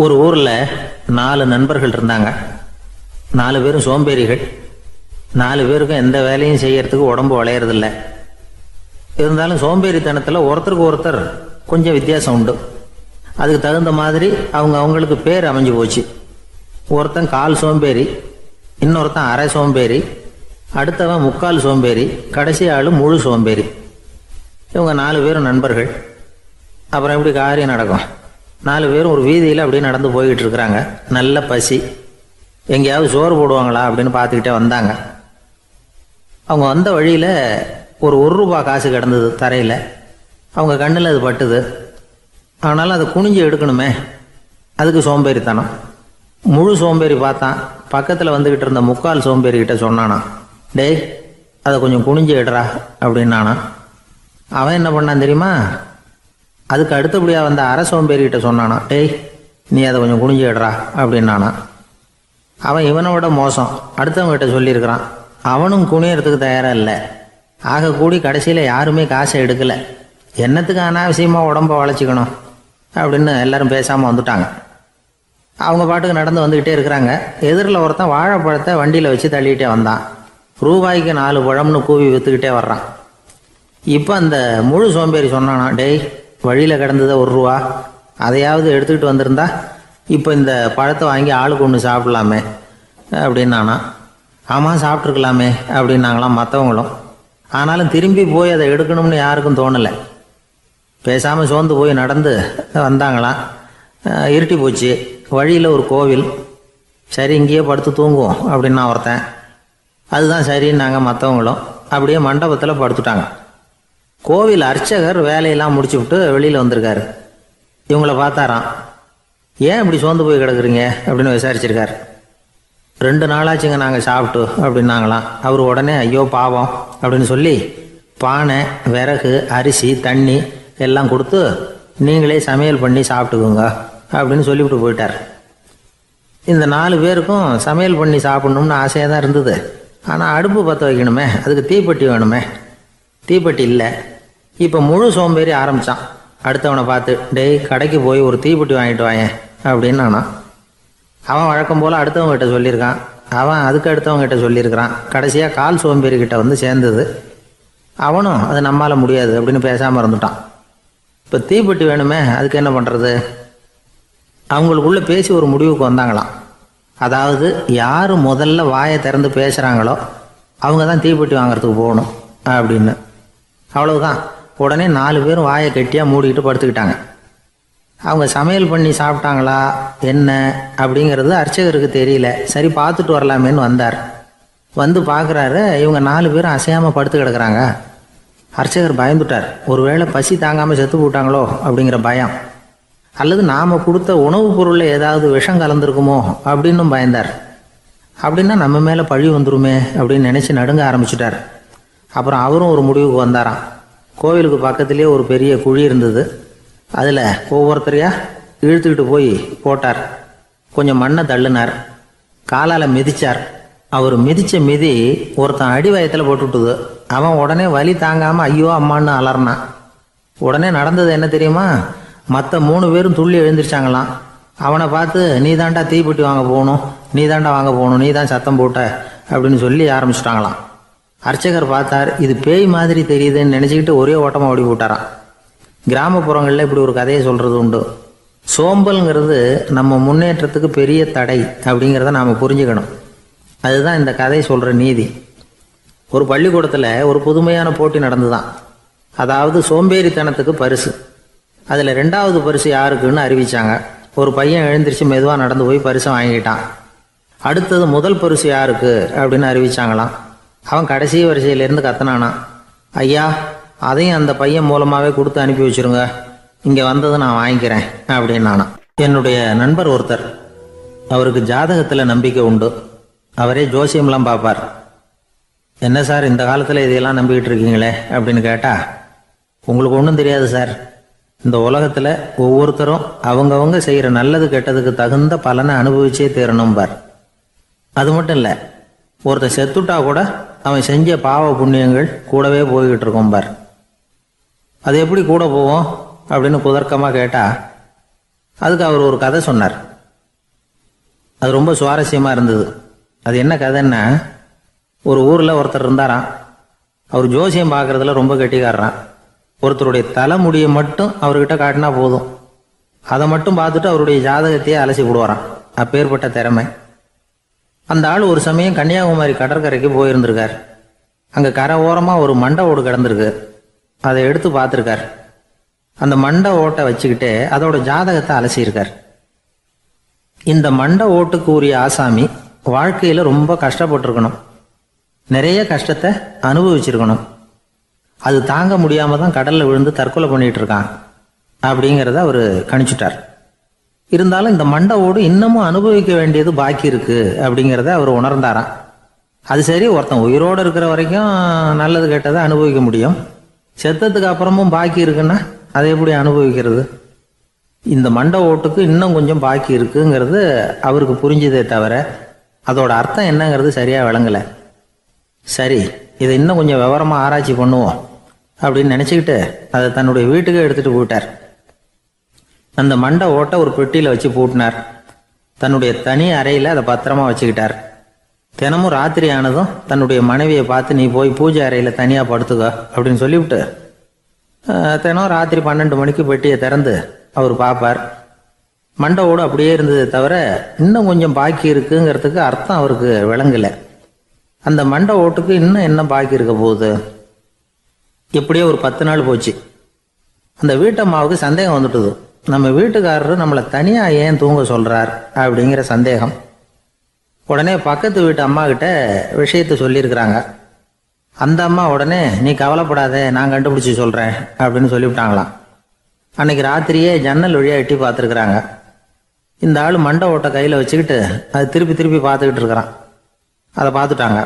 ஒரு ஊர்ல 4 நண்பர்கள் இருந்தாங்க. 4 பேரும் சோம்பேறிகள். 4 பேருக்கும் எந்த வேலையும் செய்யறதுக்கு உடம்பு வளையறதில்ல. இருந்தாலும் சோம்பேறித்தனத்துல ஒருத்தருக்கு ஒருத்தர் கொஞ்சம் வித்தியாசம் உண்டு. அதுக்கு தகுந்த மாதிரி அவங்களுக்கு பேர் அமைஞ்சு போச்சு. ஒருத்தன் கால் சோம்பேறி, இன்னொருத்தன் அரை சோம்பேறி, அடுத்தவன் முக்கால் சோம்பேறி, கடைசி ஆளு முழு சோம்பேறி. இவங்க 4 பேரும் நண்பர்கள். அப்புறம் எப்படி காரியம் நடக்கும்? 4 பேரும் ஒரு வீதியில் அப்படியே நடந்து போய்கிட்டு இருக்கிறாங்க. நல்ல பசி. எங்கேயாவது சோறு போடுவாங்களா அப்படின்னு பார்த்துக்கிட்டே வந்தாங்க. அவங்க வந்த வழியில் ஒரு ரூபா காசு கிடந்தது தரையில். அவங்க கண்ணில் அது பட்டுது. ஆனாலும் அதை குனிஞ்சு எடுக்கணுமே, அதுக்கு சோம்பேறித்தனம். முழு சோம்பேறி பார்த்தான். பக்கத்தில் வந்துக்கிட்டு இருந்த முக்கால் சோம்பேறிக்கிட்ட சொன்னானா, டேய் அதை கொஞ்சம் குனிஞ்சு எடுறா அப்படின்னானா. அவன் என்ன பண்ணான் தெரியுமா? அதுக்கு அடுத்தபடியாக வந்த அரை சோம்பேறிகிட்ட சொன்னானா, டேய் நீ அதை கொஞ்சம் குனிஞ்சு எடுறா அப்படின்னானா. அவன் இவனை விட மோசம். அடுத்தவங்ககிட்ட சொல்லியிருக்கிறான். அவனும் குனியறதுக்கு தயாராக இல்லை. ஆக கூடி கடைசியில் யாருமே காசை எடுக்கலை. என்னத்துக்கு அனாவசியமாக உடம்ப வளைச்சிக்கணும் அப்படின்னு எல்லாரும் பேசாமல் வந்துட்டாங்க. அவங்க பாட்டுக்கு நடந்து வந்துக்கிட்டே இருக்கிறாங்க. எதிரில் ஒருத்தன் வாழைப்பழத்தை வண்டியில் வச்சு தள்ளிக்கிட்டே வந்தான். ரூபாய்க்கு 4 பழம்னு கூவி விற்றுக்கிட்டே வர்றான். இப்போ அந்த முழு சோம்பேறி சொன்னானா, டேய் வழியில் கிடந்ததை 1 ரூபா, அதையாவது எடுத்துக்கிட்டு வந்திருந்தா இப்போ இந்த பழத்தை வாங்கி ஆளுக்கு ஒன்று சாப்பிடலாமே அப்படின்னானா. ஆமாம் சாப்பிட்ருக்கலாமே அப்படின்னாங்களாம் மற்றவங்களும். ஆனாலும் திரும்பி போய் அதை எடுக்கணும்னு யாருக்கும் தோணலை. பேசாமல் சோர்ந்து போய் நடந்து வந்தாங்களாம். இருட்டி போச்சு. வழியில் ஒரு கோவில். சரி இங்கேயே படுத்து தூங்குவோம் அப்படின்னா ஒருத்தன். அதுதான் சரின்னாங்க மற்றவங்களும். அப்படியே மண்டபத்தில் படுத்துட்டாங்க. கோவில் அர்ச்சகர் வேலையெல்லாம் முடிச்சு விட்டு வெளியில் வந்திருக்காரு. இவங்கள பார்த்தாராம். ஏன் இப்படி சோர்ந்து போய் கிடக்குறீங்க அப்படின்னு விசாரிச்சிருக்காரு. 2 நாளாச்சுங்க நாங்கள் சாப்பிட்டு அப்படின்னாங்களாம். அவர் உடனே ஐயோ பாவம் அப்படின்னு சொல்லி பானை, விறகு, அரிசி, தண்ணி எல்லாம் கொடுத்து நீங்களே சமையல் பண்ணி சாப்பிட்டுக்குங்க அப்படின்னு சொல்லிவிட்டு போயிட்டார். இந்த 4 பேருக்கும் சமையல் பண்ணி சாப்பிட்ணும்னு ஆசையாக தான் இருந்தது. ஆனால் அடுப்பு பற்ற வைக்கணுமே, அதுக்கு தீப்பெட்டி வேணுமே. தீப்பெட்டி இல்லை. இப்போ முழு சோம்பேறி ஆரம்பித்தான். அடுத்தவனை பார்த்து, டேய் கடைக்கு போய் ஒரு தீப்பெட்டி வாங்கிட்டு வாயேன் அப்படின்னு நானா. அவன் வழக்கம் போல் அடுத்தவங்ககிட்ட சொல்லியிருக்கான். அவன் அதுக்கு அடுத்தவங்ககிட்ட சொல்லியிருக்கிறான். கடைசியாக கால் சோம்பேறிக்கிட்ட வந்து சேர்ந்தது. அவனும் அது நம்மால் முடியாது அப்படின்னு பேசாமல் இருந்துட்டான். இப்போ தீப்பெட்டி வேணுமே, அதுக்கு என்ன பண்ணுறது? அவங்களுக்குள்ளே பேசி ஒரு முடிவுக்கு வந்தாங்களாம். அதாவது யார் முதல்ல வாயை திறந்து பேசுகிறாங்களோ அவங்க தான் தீப்பெட்டி வாங்கிறதுக்கு போகணும் அப்படின்னு. அவ்வளவுதான். உடனே 4 பேரும் வாயை கெட்டியாக மூடிக்கிட்டு படுத்துக்கிட்டாங்க. அவங்க சமையல் பண்ணி சாப்பிட்டாங்களா என்ன அப்படிங்கிறது அர்ச்சகருக்கு தெரியல. சரி பார்த்துட்டு வரலாமேன்னு வந்தார். வந்து பார்க்குறாரு, இவங்க 4 பேரும் அசையாமல் படுத்து கிடக்குறாங்க. அர்ச்சகர் பயந்துட்டார். ஒருவேளை பசி தாங்காமல் செத்து போட்டாங்களோ அப்படிங்கிற பயம், அல்லது நாம் கொடுத்த உணவுப் பொருளில் ஏதாவது விஷம் கலந்துருக்குமோ அப்படின்னும் பயந்தார். அப்படின்னா நம்ம மேலே பழி வந்துருமே அப்படின்னு நினச்சி நடுங்க ஆரம்பிச்சிட்டார். அப்புறம் அவரும் ஒரு முடிவுக்கு வந்தாராம். கோவிலுக்கு பக்கத்துலேயே ஒரு பெரிய குழி இருந்தது. அதில் ஒவ்வொருத்தரையா இழுத்துக்கிட்டு போய் போட்டார். கொஞ்சம் மண்ணை தள்ளினார். காலால் மிதித்தார். அவர் மிதித்த மிதி ஒருத்தன் அடி வயத்தில் போட்டுவிட்டுது. அவன் உடனே வலி தாங்காமல் ஐயோ அம்மான்னு அலறினான். உடனே நடந்தது என்ன தெரியுமா? மற்ற 3 பேரும் துள்ளி எழுந்திரிச்சாங்களாம். அவனை பார்த்து, நீ தாண்டா தீப்பெட்டி வாங்க போகணும், நீ தாண்டா வாங்க போகணும், நீ தான் சத்தம் போட்ட அப்படின்னு சொல்லி ஆரம்பிச்சிட்டாங்களாம். அர்ச்சகர் பார்த்தார். இது பேய் மாதிரி தெரியுதுன்னு நினச்சிக்கிட்டு ஒரே ஓட்டமாக ஓடி போட்டாராம். கிராமப்புறங்களில் இப்படி ஒரு கதையை சொல்கிறது உண்டு. சோம்பல்ங்கிறது நம்ம முன்னேற்றத்துக்கு பெரிய தடை அப்படிங்கிறத நாம் புரிஞ்சுக்கணும். அதுதான் இந்த கதை சொல்கிற நீதி. ஒரு பள்ளிக்கூடத்தில் ஒரு புதுமையான போட்டி நடந்துதான். அதாவது சோம்பேறித்தனத்துக்கு பரிசு. அதில் 2வது பரிசு யாருக்குன்னு அறிவித்தாங்க. ஒரு பையன் எழுந்திரிச்சு மெதுவாக நடந்து போய் பரிசை வாங்கிட்டான். அடுத்தது முதல் பரிசு யாருக்கு அப்படின்னு அறிவிச்சாங்களாம். அவன் கடைசி வரிசையிலேருந்து கத்தனானா, ஐயா அதையும் அந்த பையன் மூலமாகவே கொடுத்து அனுப்பி வச்சுருங்க, இங்கே வந்தது நான் வாங்கிக்கிறேன் அப்படின்னானா. என்னுடைய நண்பர் ஒருத்தர், அவருக்கு ஜாதகத்தில் நம்பிக்கை உண்டு. அவரே ஜோசியம்லாம் பார்ப்பார். என்ன சார் இந்த காலத்தில் இதையெல்லாம் நம்பிக்கிட்டு இருக்கீங்களே அப்படின்னு கேட்டால், உங்களுக்கு ஒன்றும் தெரியாது சார். இந்த உலகத்தில் ஒவ்வொருத்தரும் அவங்கவங்க செய்கிற நல்லது கெட்டதுக்கு தகுந்த பலனை அனுபவிச்சே தீரணும் பார். அது மட்டும் இல்லை, ஒருத்தன் செத்துட்டா கூட அவன் செஞ்ச பாவ புண்ணியங்கள் கூடவே போய்கிட்டு இருக்கோம் பார். அது எப்படி கூட போவோம் அப்படின்னு குதர்க்கமாக கேட்டால், அதுக்கு அவர் ஒரு கதை சொன்னார். அது ரொம்ப சுவாரஸ்யமாக இருந்தது. அது என்ன கதைன்னா, ஒரு ஊரில் ஒருத்தர் இருந்தாராம். அவர் ஜோசியம் பார்க்குறதுல ரொம்ப கெட்டிக்காரரான். ஒருத்தருடைய தலைமுடியை மட்டும் அவர்கிட்ட காட்டினா போதும், அதை மட்டும் பார்த்துட்டு அவருடைய ஜாதகத்தையே அலசி விடுவாராம். அப்பேற்பட்ட திறமை. அந்த ஆள் ஒரு சமயம் கன்னியாகுமரி கடற்கரைக்கு போயிருந்திருக்கார். அங்கே கரை ஓரமாக ஒரு மண்டை ஓடு கிடந்திருக்கு. அதை எடுத்து பார்த்துருக்கார். அந்த மண்டை ஓட்டை வச்சுக்கிட்டே அதோட ஜாதகத்தை அலசியிருக்கார். இந்த மண்டை ஓட்டுக்கு உரிய ஆசாமி வாழ்க்கையில் ரொம்ப கஷ்டப்பட்டிருக்கணும், நிறைய கஷ்டத்தை அனுபவிச்சிருக்கணும். அது தாங்க முடியாமல் தான் கடலில் விழுந்து தற்கொலை பண்ணிட்டு இருக்கான் அப்படிங்கிறத அவர் கணிச்சுட்டார். இருந்தாலும் இந்த மண்டை ஓடு இன்னமும் அனுபவிக்க வேண்டியது பாக்கி இருக்கு அப்படிங்கிறத அவர் உணர்ந்தாராம். அது சரி, ஒருத்தன் உயிரோடு இருக்கிற வரைக்கும் நல்லது கெட்டதை அனுபவிக்க முடியும், செத்ததுக்கு அப்புறமும் பாக்கி இருக்குன்னா அதை எப்படி அனுபவிக்கிறது? இந்த மண்டை ஓட்டுக்கு இன்னும் கொஞ்சம் பாக்கி இருக்குங்கிறது அவருக்கு புரிஞ்சதே தவிர அதோட அர்த்தம் என்னங்கிறது சரியாக விளங்கலை. சரி, இதை இன்னும் கொஞ்சம் விவரமாக ஆராய்ச்சி பண்ணுவோம் அப்படின்னு நினச்சிக்கிட்டு அதை தன்னுடைய வீட்டுக்கு எடுத்துகிட்டு போயிட்டார். அந்த மண்டை ஓட்டை ஒரு பெட்டியில் வச்சு பூட்டினார். தன்னுடைய தனி அறையில் அதை பத்திரமா வச்சுக்கிட்டார். தினமும் ராத்திரி ஆனதும் தன்னுடைய மனைவியை பார்த்து, நீ போய் பூஜை அறையில் தனியாக படுத்துக்க அப்படின்னு சொல்லிவிட்டு தினம் ராத்திரி 12 மணிக்கு பெட்டியை திறந்து அவர் பார்ப்பார். மண்டை ஓடு அப்படியே இருந்தது தவிர இன்னும் கொஞ்சம் பாக்கி இருக்குங்கிறதுக்கு அர்த்தம் அவருக்கு விளங்கலை. அந்த மண்டை ஓட்டுக்கு இன்னும் என்ன பாக்கி இருக்க போகுது? எப்படியோ ஒரு 10 நாள் போச்சு. அந்த வீட்டம்மாவுக்கு சந்தேகம் வந்துட்டுது. நம்ம வீட்டுக்காரரு நம்மளை தனியாக ஏன் தூங்க சொல்கிறார் அப்படிங்கிற சந்தேகம். உடனே பக்கத்து வீட்டு அம்மா கிட்ட விஷயத்தை சொல்லியிருக்கிறாங்க. அந்த அம்மா உடனே, நீ கவலைப்படாத, நான் கண்டுபிடிச்சி சொல்கிறேன் அப்படின்னு சொல்லிவிட்டாங்களாம். அன்னைக்கு ராத்திரியே ஜன்னல் வழியாக எட்டி பார்த்துருக்குறாங்க. இந்த ஆள் மண்டை ஓட்டை கையில் வச்சுக்கிட்டு அது திருப்பி திருப்பி பார்த்துக்கிட்டு இருக்கிறான். அதை பார்த்துட்டாங்க.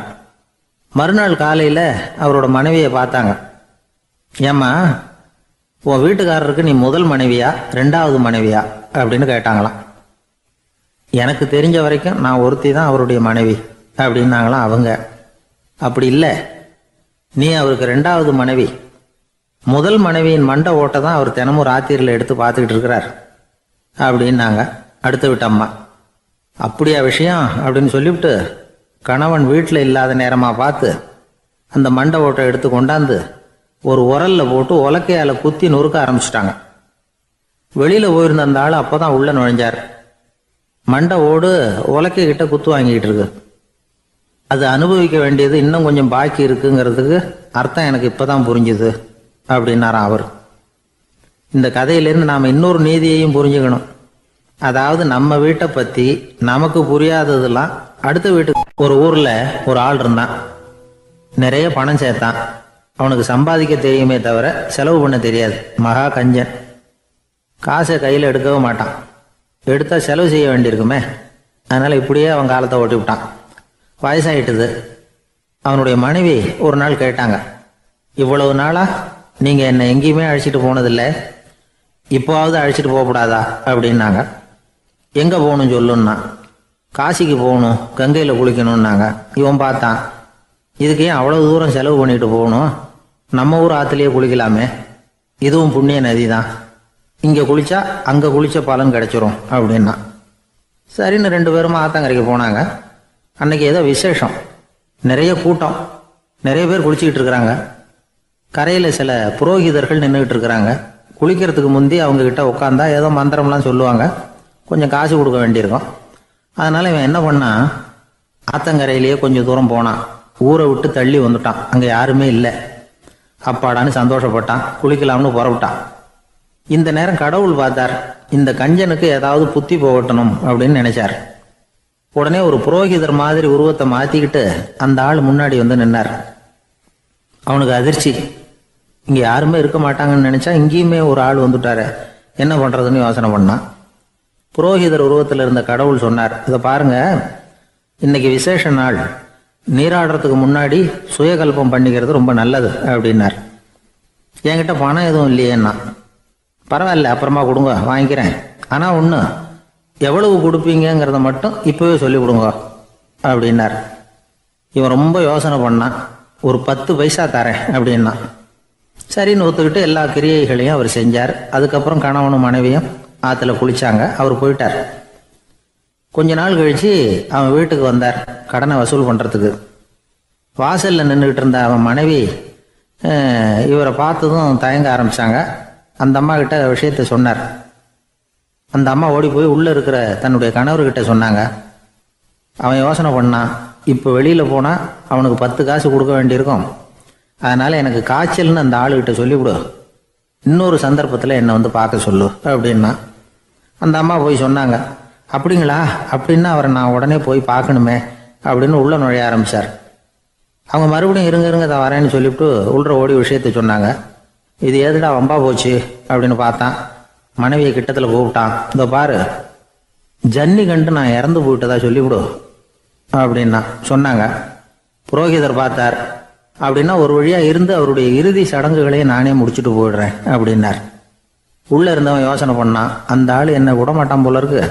மறுநாள் காலையில் அவரோட மனைவியை பார்த்தாங்க. ஏம்மா, உன் வீட்டுக்காரருக்கு நீ முதல் மனைவியா 2வது மனைவியா அப்படின்னு கேட்டாங்களாம். எனக்கு தெரிஞ்ச வரைக்கும் நான் ஒருத்தி தான் அவருடைய மனைவி அப்படின்னாங்களாம் அவங்க. அப்படி இல்லை, நீ அவருக்கு 2வது மனைவி. முதல் மனைவியின் மண்டை ஓட்டை தான் அவர் தினமும் ராத்திரியில் எடுத்து பார்த்துக்கிட்டு இருக்கிறார் அப்படின்னாங்க அடுத்த வீட்டு அம்மா. அப்படியா விஷயம் அப்படின்னு சொல்லிவிட்டு கணவன் வீட்டில் இல்லாத நேரமாக பார்த்து அந்த மண்டை ஓட்டை எடுத்து கொண்டாந்து ஒரு உரல்ல போட்டு உலக்கையால் குத்தி நொறுக்க ஆரம்பிச்சிட்டாங்க. வெளியில் போயிருந்த அந்த ஆள் அப்போ தான் உள்ளே நுழைஞ்சார். மண்டை ஓடு உலக்கை கிட்ட குத்து வாங்கிக்கிட்டு இருக்கு. அது அனுபவிக்க வேண்டியது இன்னும் கொஞ்சம் பாக்கி இருக்குங்கிறதுக்கு அர்த்தம் எனக்கு இப்போ தான் புரிஞ்சுது அப்படின்னாராம் அவர். இந்த கதையிலேருந்து நாம் இன்னொரு நீதியையும் புரிஞ்சுக்கணும். அதாவது நம்ம வீட்டை பற்றி நமக்கு புரியாததெல்லாம் அடுத்த வீட்டுக்கு. ஒரு ஊரில் ஒரு ஆள் இருந்தான். நிறைய பணம் சேர்த்தான். அவனுக்கு சம்பாதிக்க தெரியுமே தவிர செலவு பண்ண தெரியாது. மகா கஞ்சன். காசை கையில் எடுக்கவே மாட்டான். எடுத்தால் செலவு செய்ய வேண்டியிருக்குமே. அதனால் இப்படியே அவன் காலத்தை ஓட்டி விட்டான். வயசாயிட்டுது. அவனுடைய மனைவி ஒரு நாள் கேட்டாங்க, இவ்வளவு நாளாக நீங்கள் என்னை எங்கேயுமே அழைச்சிட்டு போனதில்லை, இப்போவாவது அழைச்சிட்டு போகக்கூடாதா அப்படின்னாங்க. எங்கே போகணும்னு சொல்லுன்னா, காசிக்கு போகணும், கங்கையில் குளிக்கணும்னாங்க. இவன் பார்த்தான், இதுக்கு ஏன் அவ்வளோ தூரம் செலவு பண்ணிட்டு போகணும், நம்ம ஊர் ஆற்றுலேயே குளிக்கலாமே, இதுவும் புண்ணிய நதி தான், இங்கே குளித்தா அங்கே குளித்த பலன் கிடைச்சிரும் அப்படின்னா. சரின்னு 2 பேரும் ஆத்தங்கரைக்கு போனாங்க. அன்னைக்கு ஏதோ விசேஷம், நிறைய கூட்டம், நிறைய பேர் குளிச்சுக்கிட்டு இருக்கிறாங்க. கரையில் சில புரோகிதர்கள் நின்றுக்கிட்டு இருக்கிறாங்க. குளிக்கிறதுக்கு முந்தி அவங்கக்கிட்ட உட்காந்தா ஏதோ மந்திரம்லாம் சொல்லுவாங்க, கொஞ்சம் காசு கொடுக்க வேண்டியிருக்கும். அதனால் இவன் என்ன பண்ணான், ஆத்தங்கரையிலேயே கொஞ்சம் தூரம் போனான். ஊரை விட்டு தள்ளி வந்துட்டான். அங்கே யாருமே இல்லை. அப்பாடான்னு சந்தோஷப்பட்டான். குளிக்கலாம்னு புறப்பட்டான். இந்த நேரம் கடவுள் பார்த்தார், இந்த கஞ்சனுக்கு ஏதாவது புத்தி போகட்டணும் அப்படின்னு நினைச்சார். உடனே ஒரு புரோகிதர் மாதிரி உருவத்தை மாற்றிக்கிட்டு அந்த ஆள் முன்னாடி வந்து நின்னார். அவனுக்கு அதிர்ச்சி. இங்கே யாருமே இருக்க மாட்டாங்கன்னு நினச்சா இங்கேயுமே ஒரு ஆள் வந்துட்டாரு, என்ன பண்ணுறதுன்னு யோசனை பண்ணான். புரோகிதர் உருவத்தில் இருந்த கடவுள் சொன்னார், இதை பாருங்க, இன்னைக்கு விசேஷ நாள், நீராடுறதுக்கு முன்னாடி சுயகல்பம் பண்ணிக்கிறது ரொம்ப நல்லது அப்படின்னார். என்கிட்ட பணம் எதுவும் இல்லையேன்னா. பரவாயில்ல, அப்புறமா கொடுங்க, வாங்கிக்கிறேன். ஆனால் ஒன்று, எவ்வளவு கொடுப்பீங்கிறத மட்டும் இப்போவே சொல்லி கொடுங்க அப்படின்னார். இவன் ரொம்ப யோசனை பண்ணான். ஒரு 10 பைசா தரேன் அப்படின்னா. சரின்னு ஒத்துக்கிட்டு எல்லா கிரியைகளையும் அவர் செஞ்சார். அதுக்கப்புறம் கணவனும் மனைவியும் ஆற்றுல குளிச்சாங்க. அவர் போயிட்டார். கொஞ்ச நாள் கழித்து அவன் வீட்டுக்கு வந்தார் கடனை வசூல் பண்ணுறதுக்கு. வாசலில் நின்றுக்கிட்டு இருந்த அவன் மனைவி இவரை பார்த்ததும் தயங்க ஆரம்பித்தாங்க. அந்த அம்மா கிட்ட விஷயத்த சொன்னார். அந்த அம்மா ஓடி போய் உள்ளே இருக்கிற தன்னுடைய கணவர்கிட்ட சொன்னாங்க. அவன் யோசனை பண்ணான், இப்போ வெளியில் போனால் அவனுக்கு 10 காசு கொடுக்க வேண்டியிருக்கும், அதனால் எனக்கு காய்ச்சல்னு அந்த ஆளுகிட்ட சொல்லிவிடு, இன்னொரு சந்தர்ப்பத்தில் என்னை வந்து பார்க்க சொல்லு அப்படின்னா. அந்த அம்மா போய் சொன்னாங்க. அப்படிங்களா, அப்படின்னா அவரை நான் உடனே போய் பார்க்கணுமே அப்படின்னு உள்ளே நுழைய ஆரம்பித்தார். அவங்க மறுபடியும் இருங்க தான் வரேன்னு சொல்லிவிட்டு உள்ள ஓடி விஷயத்த சொன்னாங்க. இது எதுடா வம்பா போச்சு அப்படின்னு பார்த்தான். மனைவியை கிட்டத்தில் கூப்பிட்டான். இதோ பாரு, ஜன்னி கண்டு நான் இறந்து போயிட்டதா சொல்லிவிடு அப்படின்னா சொன்னாங்க. புரோகிதர் பார்த்தார். அப்படின்னா ஒரு வழியாக இருந்து அவருடைய இறுதி சடங்குகளையும் நானே முடிச்சுட்டு போயிடுறேன் அப்படின்னார். உள்ளே இருந்தவன் யோசனை பண்ணான், அந்த ஆள் என்னை விடமாட்டான் போல இருக்கு,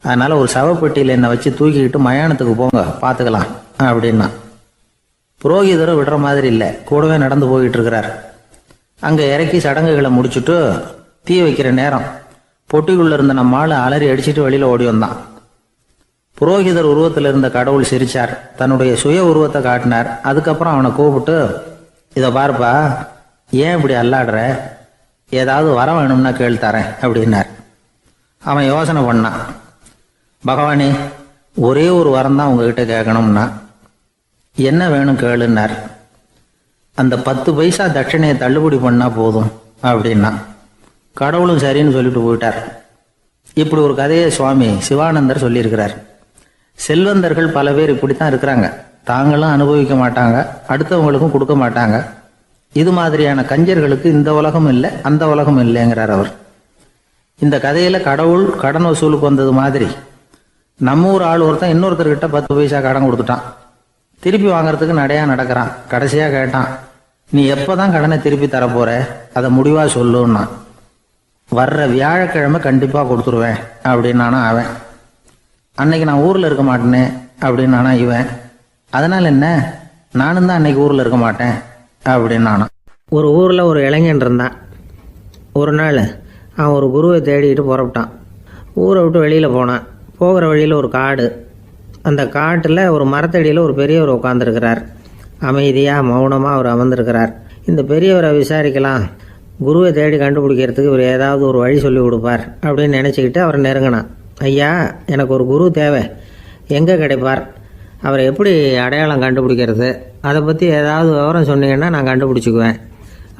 அதனால் ஒரு சவப்பெட்டியில் என்னை வச்சு தூக்கிக்கிட்டு மயானத்துக்கு போங்க பார்த்துக்கலாம் அப்படின்னா. புரோகிதரும் விடுற மாதிரி இல்லை, கூடவே நடந்து போயிட்டு இருக்கிறார். அங்கே இறக்கி சடங்குகளை முடிச்சுட்டு தீ வைக்கிற நேரம் பொட்டிக்குள்ளே இருந்த நம்ம ஆள் அலறி அடிச்சுட்டு வெளியில் ஓடி வந்தான். புரோகிதர் உருவத்தில் இருந்த கடவுள் சிரிச்சார், தன்னுடைய சுய உருவத்தை காட்டினார். அதுக்கப்புறம் அவனை கூப்பிட்டு, இதை பாருப்பா, ஏன் இப்படி அல்லாடுற, ஏதாவது வர வேணும்னா கேள் தரேன் அப்படின்னார். அவன் யோசனை பண்ணான். பகவானே, ஒரே ஒரு வரம் தான் உங்ககிட்ட கேட்கணும்னா. என்ன வேணும் கேளுன்னார். அந்த 10 பைசா தட்சணையை தள்ளுபடி பண்ணா போதும் அப்படின்னா. கடவுளும் சரின்னு சொல்லிட்டு போயிட்டார். இப்படி ஒரு கதையை சுவாமி சிவானந்தர் சொல்லியிருக்கிறார். செல்வந்தர்கள் பல பேர் இப்படித்தான் இருக்கிறாங்க. தாங்களும் அனுபவிக்க மாட்டாங்க, அடுத்தவங்களுக்கும் கொடுக்க மாட்டாங்க. இது மாதிரியான கஞ்சர்களுக்கு இந்த உலகம் இல்லை, அந்த உலகம் இல்லைங்கிறார் அவர். இந்த கதையில கடவுள் கடன் வசூலுக்கு வந்தது மாதிரி நம்ம ஊர் ஆள் ஒருத்தன் இன்னொருத்தர்கிட்ட 10 பைசா கடன் கொடுத்துட்டான். திருப்பி வாங்கறதுக்கு நடையா நடக்கிறான். கடைசியா கேட்டான், நீ எப்பதான் கடனை திருப்பி தரப்போற, அதை முடிவா சொல்லுன்னா. வர்ற வியாழக்கிழமை கண்டிப்பா கொடுத்துருவேன் அப்படின்னானா அவன். அன்னைக்கு நான் ஊர்ல இருக்க மாட்டேனே அப்படின்னானா இவன். அதனால என்ன, நானும் தான் அன்னைக்கு ஊர்ல இருக்க மாட்டேன் அப்படின்னானா. ஒரு ஊர்ல ஒரு இளைஞன் இருந்தான். ஒரு நாள் அவன் ஒரு குருவை தேடிட்டு புறப்பட்டான். ஊரை விட்டு வெளியில் போனான். போகிற வழியில் ஒரு காடு. அந்த காட்டில் ஒரு மரத்தடியில் ஒரு பெரியவர் உட்காந்துருக்கிறார். அமைதியாக மௌனமாக அவர் அமர்ந்திருக்கிறார். இந்த பெரியவரை விசாரிக்கலாம், குருவை தேடி கண்டுபிடிக்கிறதுக்கு இவர் ஏதாவது ஒரு வழி சொல்லி கொடுப்பார் அப்படின்னு நினச்சிக்கிட்டு அவரை நெருங்கினான். ஐயா, எனக்கு ஒரு குரு தேவை, எங்கே கிடைப்பார், அவரை எப்படி அடையாளம் கண்டுபிடிக்கிறது, அதை பற்றி ஏதாவது விவரம் சொன்னீங்கன்னா நான் கண்டுபிடிச்சிக்குவேன்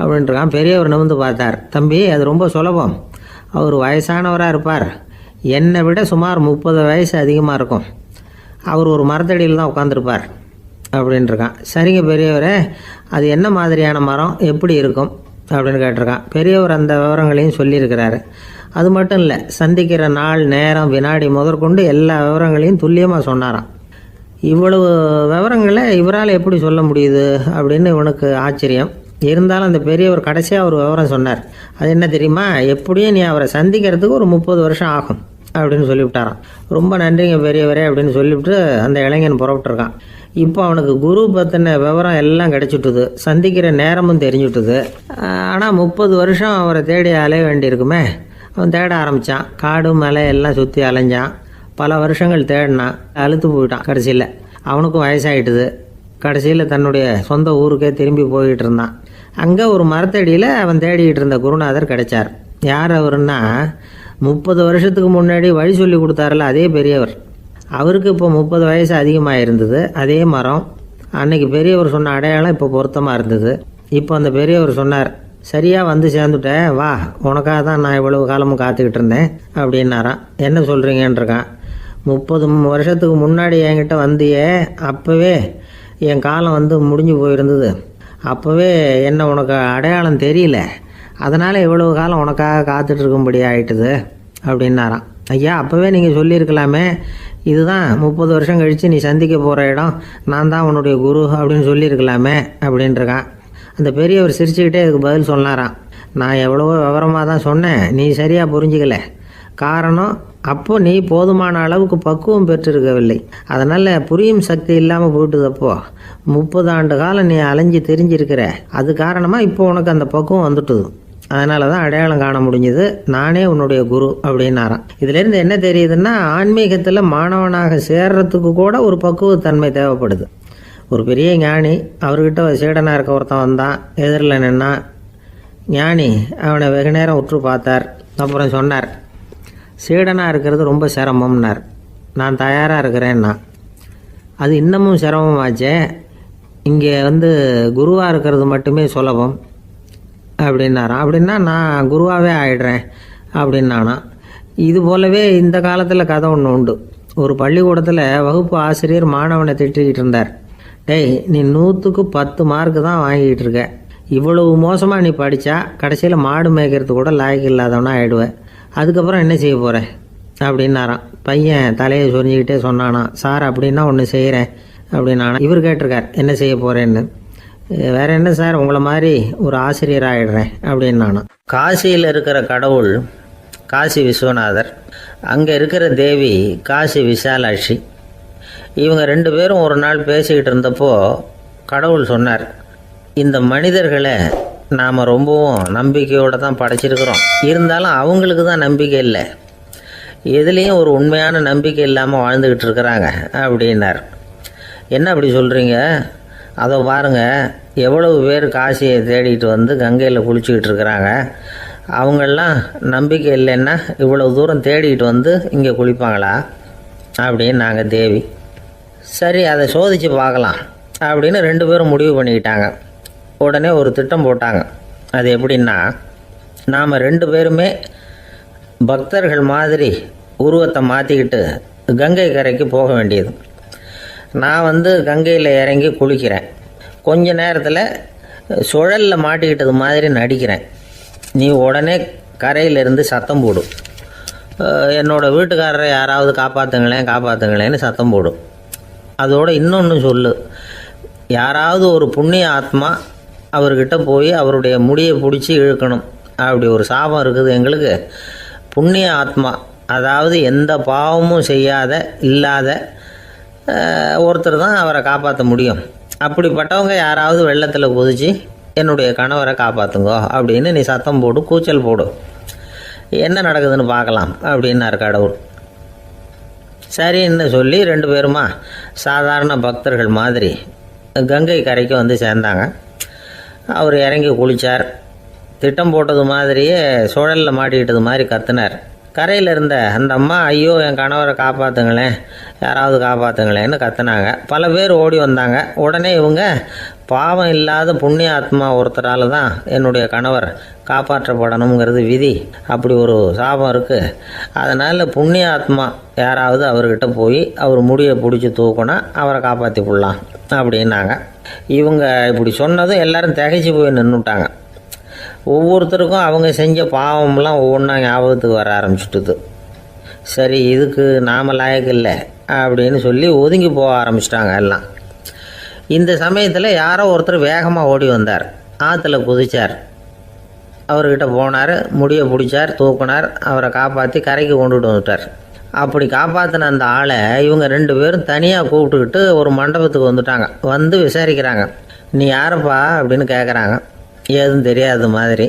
அப்படின்ட்டுருக்கான். பெரியவர் நிமிர்ந்து பார்த்தார். தம்பி, அது ரொம்ப சுலபம். அவர் வயசானவராக இருப்பார், என்னை விட சுமார் 30 வயசு அதிகமாக இருக்கும். அவர் ஒரு மரத்தடியில் தான் உட்காந்துருப்பார் அப்படின்ட்டுருக்கான். சரிங்க பெரியவரே, அது என்ன மாதிரியான மரம், எப்படி இருக்கும் அப்படின்னு கேட்டிருக்கான். பெரியவர் அந்த விவரங்களையும் சொல்லியிருக்கிறாரு. அது மட்டும் இல்லை, சந்திக்கிற நாள், நேரம், வினாடி முதற்கொண்டு எல்லா விவரங்களையும் துல்லியமாக சொன்னாராம். இவ்வளவு விவரங்களை இவரால் எப்படி சொல்ல முடியுது அப்படின்னு இவனுக்கு ஆச்சரியம். இருந்தாலும் அந்த பெரியவர் கடைசியாக ஒரு விவரம் சொன்னார். அது என்ன தெரியுமா, எப்படியும் நீ அவரை சந்திக்கிறதுக்கு ஒரு 30 வருஷம் ஆகும் அப்படின்னு சொல்லிவிட்டாராம். ரொம்ப நன்றிங்க பெரியவரே அப்படின்னு சொல்லிவிட்டு அந்த இளைஞன் புறப்பட்டுருக்கான். இப்போ அவனுக்கு குரு பற்றின விவரம் எல்லாம் கிடைச்சிட்டுது, சந்திக்கிற நேரமும் தெரிஞ்சுட்டுது. ஆனால் 30 வருஷம் அவரை தேடி அலைய வேண்டியிருக்குமே. அவன் தேட ஆரம்பித்தான். காடு மலை எல்லாம் சுற்றி அலைஞ்சான். பல வருஷங்கள் தேடினான். அழுத்து போயிட்டான். கடைசியில் அவனுக்கும் வயசாகிட்டுது. கடைசியில் தன்னுடைய சொந்த ஊருக்கே திரும்பி போயிட்டு இருந்தான். அங்கே ஒரு மரத்தடியில் அவன் தேடிக்கிட்டு இருந்த குருநாதர் கிடைச்சார். யார் அவருன்னா, 30 வருஷத்துக்கு முன்னாடி வழி சொல்லி கொடுத்தாருல அதே பெரியவர். அவருக்கு இப்போ 30 வயசு அதிகமாக இருந்தது. அதே மரம். அன்னைக்கு பெரியவர் சொன்ன அடையாளம் இப்போ பொருத்தமாக இருந்தது. இப்போ அந்த பெரியவர் சொன்னார், சரியாக வந்து சேர்ந்துட்டேன், வா, உனக்காக தான் நான் இவ்வளவு காலமும் காத்துக்கிட்டு இருந்தேன் அப்படின்னாரான். என்ன சொல்கிறீங்கன்றிருக்கான். 30 வருஷத்துக்கு முன்னாடி என்கிட்ட வந்தியே, அப்போவே என் காலம் வந்து முடிஞ்சு போயிருந்தது. அப்போவே என்ன உனக்கு அடையாளம் தெரியல, அதனால் இவ்வளவு காலம் உனக்காக காத்துட்டு இருக்கும்படி ஆயிட்டுது அப்படின்னாராம். ஐயா, அப்போவே நீங்கள் சொல்லியிருக்கலாமே, இதுதான் 30 வருஷம் கழித்து நீ சந்திக்க போகிற இடம், நான் தான் உன்னுடைய குரு அப்படின்னு சொல்லியிருக்கலாமே அப்படின்ட்டுருக்கான். அந்த பெரியவர் சிரிச்சுக்கிட்டே இதுக்கு பதில் சொன்னாராம். நான் எவ்வளவோ விவரமாக தான் சொன்னேன், நீ சரியாக புரிஞ்சிக்கல. காரணம், அப்போ நீ போதுமான அளவுக்கு பக்குவம் பெற்றிருக்கவில்லை, அதனால் புரியும் சக்தி இல்லாமல் போயிட்டுதப்போ 30 ஆண்டு காலம் நீ அலைஞ்சி தெரிஞ்சிருக்கிற. அது காரணமாக இப்போ உனக்கு அந்த பக்குவம் வந்துட்டுது. அதனால தான் அடையாளம் காண முடிஞ்சது, நானே உன்னுடைய குரு அப்படின்னாராம். இதுலேருந்து என்ன தெரியுதுன்னா, ஆன்மீகத்தில் மாணவனாக சேர்றதுக்கு கூட ஒரு பக்குவத்தன்மை தேவைப்படுது. ஒரு பெரிய ஞானி, அவர்கிட்ட சீடனாக இருக்க ஒருத்தன் வந்தான், எதிரில் நின்னா. ஞானி அவனை வெகு நேரம் உற்று பார்த்தார். அப்புறம் சொன்னார், சீடனாக இருக்கிறது ரொம்ப சிரமம்னார். நான் தயாராக இருக்கிறேன்னா. அது இன்னமும் சிரமமாச்சே, இங்கே குருவாக இருக்கிறது மட்டுமே சுலபம் அப்படின்னாராம். அப்படின்னா நான் குருவாகவே ஆயிடுறேன் அப்படின்னானா. இது போலவே இந்த காலத்தில் கதை ஒன்று உண்டு. ஒரு பள்ளிக்கூடத்தில் வகுப்பு ஆசிரியர் மாணவனை திட்டிக்கிட்டு இருந்தார். டேய், நீ 100க்கு 10 மார்க்கு தான் வாங்கிக்கிட்டு இருக்க. இவ்வளவு மோசமாக நீ படித்தா கடைசியில் மாடு மேய்க்கிறது கூட லாய்க்கு இல்லாதவனா ஆகிடுவேன். அதுக்கப்புறம் என்ன செய்ய போகிறேன் அப்படின்னாராம். பையன் தலையை சொரிஞ்சிக்கிட்டே சொன்னானா, சார் அப்படின்னா ஒன்று செய்கிறேன் அப்படின்னானா. இவர் கேட்டிருக்கார், என்ன செய்ய போகிறேன்னு. வேற என்ன சார், உங்களை மாதிரி ஒரு ஆசிரியர் ஆகிடுறேன் அப்படின்னானா. காசியில் இருக்கிற கடவுள் காசி விஸ்வநாதர், அங்கே இருக்கிற தேவி காசி விசாலாட்சி. இவங்க 2 பேரும் ஒரு நாள் பேசிக்கிட்டு இருந்தப்போ கடவுள் சொன்னார், இந்த மனிதர்களை நாம் ரொம்பவும் நம்பிக்கையோடு தான் படைச்சிருக்கிறோம். இருந்தாலும் அவங்களுக்கு தான் நம்பிக்கை இல்லை, எதுலேயும் ஒரு உண்மையான நம்பிக்கை இல்லாமல் வாழ்ந்துக்கிட்டு இருக்கிறாங்க அப்படின்னார். என்ன அப்படி சொல்கிறீங்க? அதை பாருங்கள், எவ்வளவு பேர் காசியை தேடிட்டு கங்கையில் குளிச்சுக்கிட்டு இருக்கிறாங்க. அவங்களெலாம் நம்பிக்கை இல்லைன்னா இவ்வளவு தூரம் தேடிட்டு இங்கே குளிப்பாங்களா அப்படின்னு நாங்கள் தேவி. சரி, அதை சோதித்து பார்க்கலாம் அப்படின்னு 2 பேரும் முடிவு பண்ணிக்கிட்டாங்க. உடனே ஒரு திட்டம் போட்டாங்க. அது எப்படின்னா, நாம் 2 பேருமே பக்தர்கள் மாதிரி உருவத்தை மாற்றிக்கிட்டு கங்கை கரைக்கு போக வேண்டியது. நான் கங்கையில் இறங்கி குளிக்கிறேன். கொஞ்ச நேரத்தில் சுழலில் மாட்டிக்கிட்டது மாதிரி நடிக்கிறேன். நீ உடனே கரையிலிருந்து சத்தம் போடும், என்னோடய வீட்டுக்காரரை யாராவது காப்பாற்றுங்களேன்னு சத்தம் போடும். அதோடு இன்னொன்று சொல்லு, யாராவது ஒரு புண்ணிய ஆத்மா அவர்கிட்ட போய் அவருடைய முடியை பிடிச்சி இழுக்கணும். அப்படி ஒரு சாபம் இருக்குது எங்களுக்கு. புண்ணிய ஆத்மா, அதாவது எந்த பாவமும் செய்யாத இல்லாத ஒருத்தர் தான் அவரை காப்பாற்ற முடியும். அப்படிப்பட்டவங்க யாராவது வெள்ளத்தில் குதிச்சு என்னுடைய கணவரை காப்பாற்றுங்கோ அப்படின்னு நீ சத்தம் போடு, கூச்சல் போடு, என்ன நடக்குதுன்னு பார்க்கலாம் அப்படின்னார் கடவுள். சரின்னு சொல்லி 2 பேருமா சாதாரண பக்தர்கள் மாதிரி கங்கை கரைக்கு சேர்ந்தாங்க. அவர் இறங்கி குளித்தார். திட்டம் போட்டது மாதிரியே சுழலில் மாட்டிக்கிட்டது மாதிரி கத்துனார். கரையில் இருந்த அந்த அம்மா, ஐயோ என் கணவரை காப்பாற்றுங்களேன், யாராவது காப்பாற்றுங்களேன்னு கத்துனாங்க. பல பேர் ஓடி வந்தாங்க. உடனே இவங்க, பாவம் இல்லாத புண்ணிய ஆத்மா ஒருத்தரால் தான் என்னுடைய கணவர் காப்பாற்றப்படணுங்கிறது விதி, அப்படி ஒரு சாபம் இருக்குது, அதனால் புண்ணிய ஆத்மா யாராவது அவர்கிட்ட போய் அவர் முடியை பிடிச்சி தூக்குனா அவரை காப்பாற்றி விடலாம் அப்படின்னாங்க. இவங்க இப்படி சொன்னதும் எல்லாரும் திகைச்சு போய் நின்றுட்டாங்க. ஒவ்வொருத்தருக்கும் அவங்க செஞ்ச பாவம்லாம் ஒவ்வொன்றா ஞாபகத்துக்கு வர ஆரம்பிச்சுட்டுது. சரி, இதுக்கு நாம் லாயக்கு இல்லை அப்படின்னு சொல்லி ஒதுங்கி போக ஆரம்பிச்சிட்டாங்க எல்லாம். இந்த சமயத்தில் யாரோ ஒருத்தர் வேகமாக ஓடி வந்தார். ஆற்றுல குதித்தார். அவர்கிட்ட போனார், முடியை பிடிச்சார், தூக்குனார், அவரை காப்பாற்றி கரைக்கு கொண்டுட்டு வந்துட்டார். அப்படி காப்பாற்றின அந்த ஆளை இவங்க 2 பேரும் தனியாக கூப்பிட்டுக்கிட்டு ஒரு மண்டபத்துக்கு வந்துட்டாங்க. விசாரிக்கிறாங்க. நீ யாரப்பா அப்படின்னு கேட்குறாங்க. ஏதும் தெரியாத மாதிரி.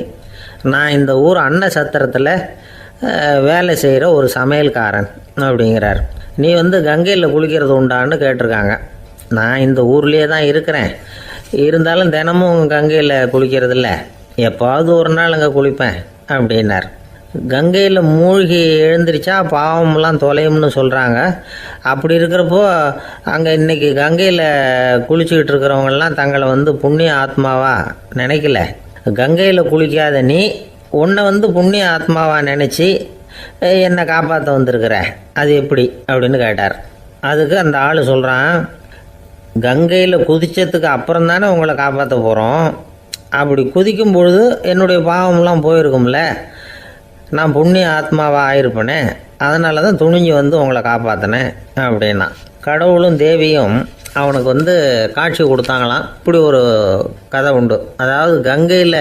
நான் இந்த ஊர் அன்ன சத்திரத்தில் வேலை செய்கிற ஒரு சமையல்காரன் அப்படிங்கிறார். நீ கங்கையில் குளிக்கிறது உண்டான்னு கேட்டிருக்காங்க. நான் இந்த ஊர்லேயே தான் இருக்கிறேன், இருந்தாலும் தினமும் கங்கையில் குளிக்கிறதில்ல, எப்பாவது ஒரு நாள் அங்கே குளிப்பேன் அப்படின்னார். கங்கையில் மூழ்கி எழுந்திரிச்சா பாவம்லாம் தொலையும்னு சொல்கிறாங்க. அப்படி இருக்கிறப்போ அங்கே இன்றைக்கி கங்கையில் குளிச்சுக்கிட்டு இருக்கிறவங்கெல்லாம் தங்களை புண்ணிய ஆத்மாவா நினைக்கல. கங்கையில் குளிக்காத நீ உன்னை புண்ணிய ஆத்மாவா நினச்சி என்னை காப்பாற்ற வந்திருக்கிற, அது எப்படி அப்படின்னு கேட்டார். அதுக்கு அந்த ஆள் சொல்கிறான், கங்கையில் குதித்ததுக்கு அப்புறம் தானே உங்களை காப்பாற்ற போகிறோம். அப்படி குதிக்கும் பொழுது என்னுடைய பாவம்லாம் போயிருக்கும்ல, நான் புண்ணிய ஆத்மாவாக ஆயிருப்பேனே, அதனால தான் துணிஞ்சு உங்களை காப்பாற்றினேன் அப்படின்னா. கடவுளும் தேவியும் அவனுக்கு காட்சி கொடுத்தாங்களாம். இப்படி ஒரு கதை உண்டு. அதாவது கங்கையில்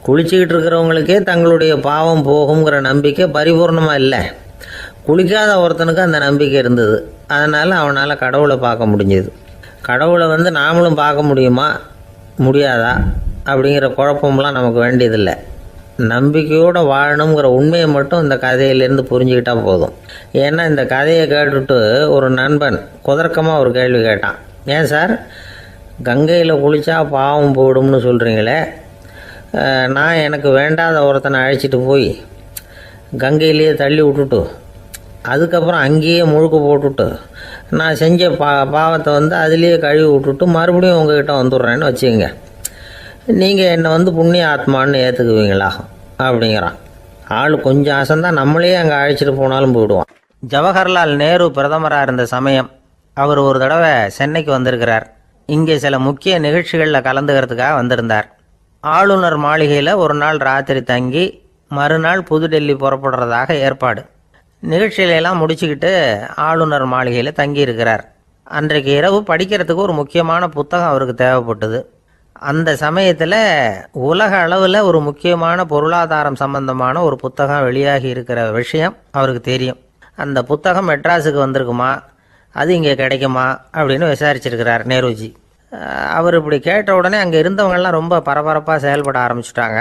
குளிச்சுக்கிட்டு இருக்கிறவங்களுக்கே தங்களுடைய பாவம் போகுங்கிற நம்பிக்கை பரிபூர்ணமாக இல்லை. குளிக்காத ஒருத்தனுக்கு அந்த நம்பிக்கை இருந்தது. அதனால் அவனால் கடவுளை பார்க்க முடிஞ்சது. கடவுளை நாமளும் பார்க்க முடியுமா முடியாதா அப்படிங்கிற குழப்பம்லாம் நமக்கு வேண்டியதில்லை. நம்பிக்கையோடு வாழணுங்கிற உண்மையை மட்டும் இந்த கதையிலேருந்து புரிஞ்சுக்கிட்டா போதும். ஏன்னா இந்த கதையை கேட்டுட்டு ஒரு நண்பன் குதர்க்கமாக ஒரு கேள்வி கேட்டான். ஏன் சார், கங்கையில் குளித்தா பாவம் போயிடும்னு சொல்கிறீங்களே, நான் எனக்கு வேண்டாத ஒருத்தனை அழைச்சிட்டு போய் கங்கையிலேயே தள்ளி விட்டுட்டு அதுக்கப்புறம் அங்கேயே முழுக்க போட்டுட்டு நான் செஞ்ச பாவத்தை வந்து அதுலேயே கழுவி விட்டுட்டு மறுபடியும் உங்ககிட்ட வந்துடுறேன்னு வச்சுக்கோங்க, நீங்கள் என்னை புண்ணிய ஆத்மான்னு ஏற்றுக்குவீங்களா அப்படிங்கிறான். ஆள் கொஞ்சம் அசந்தான் நம்மளே அங்கே அழைச்சிட்டு போனாலும் போயிடுவான். ஜவஹர்லால் நேரு பிரதமராக இருந்த சமயம் அவர் ஒரு தடவை சென்னைக்கு வந்திருக்கிறார். இங்கே சில முக்கிய நிகழ்ச்சிகளில் கலந்துக்கிறதுக்காக வந்திருந்தார். ஆளுநர் மாளிகையில் ஒரு நாள் ராத்திரி தங்கி மறுநாள் புதுடெல்லி புறப்படுறதாக ஏற்பாடு. நிகழ்ச்சியிலெல்லாம் முடிச்சுக்கிட்டு ஆளுநர் மாளிகையில் தங்கியிருக்கிறார். அன்றைக்கு இரவு படிக்கிறதுக்கு ஒரு முக்கியமான புத்தகம் அவருக்கு தேவைப்பட்டது. அந்த சமயத்தில் உலக அளவில் ஒரு முக்கியமான பொருளாதாரம் சம்பந்தமான ஒரு புத்தகம் வெளியாகி இருக்கிற விஷயம் அவருக்கு தெரியும். அந்த புத்தகம் மெட்ராஸுக்கு வந்திருக்குமா, அது இங்கே கிடைக்குமா அப்படின்னு விசாரிச்சிருக்கிறார் நேருஜி. அவர் இப்படி கேட்ட உடனே அங்கே இருந்தவங்கெல்லாம் ரொம்ப பரபரப்பாக செயல்பட ஆரம்பிச்சுட்டாங்க.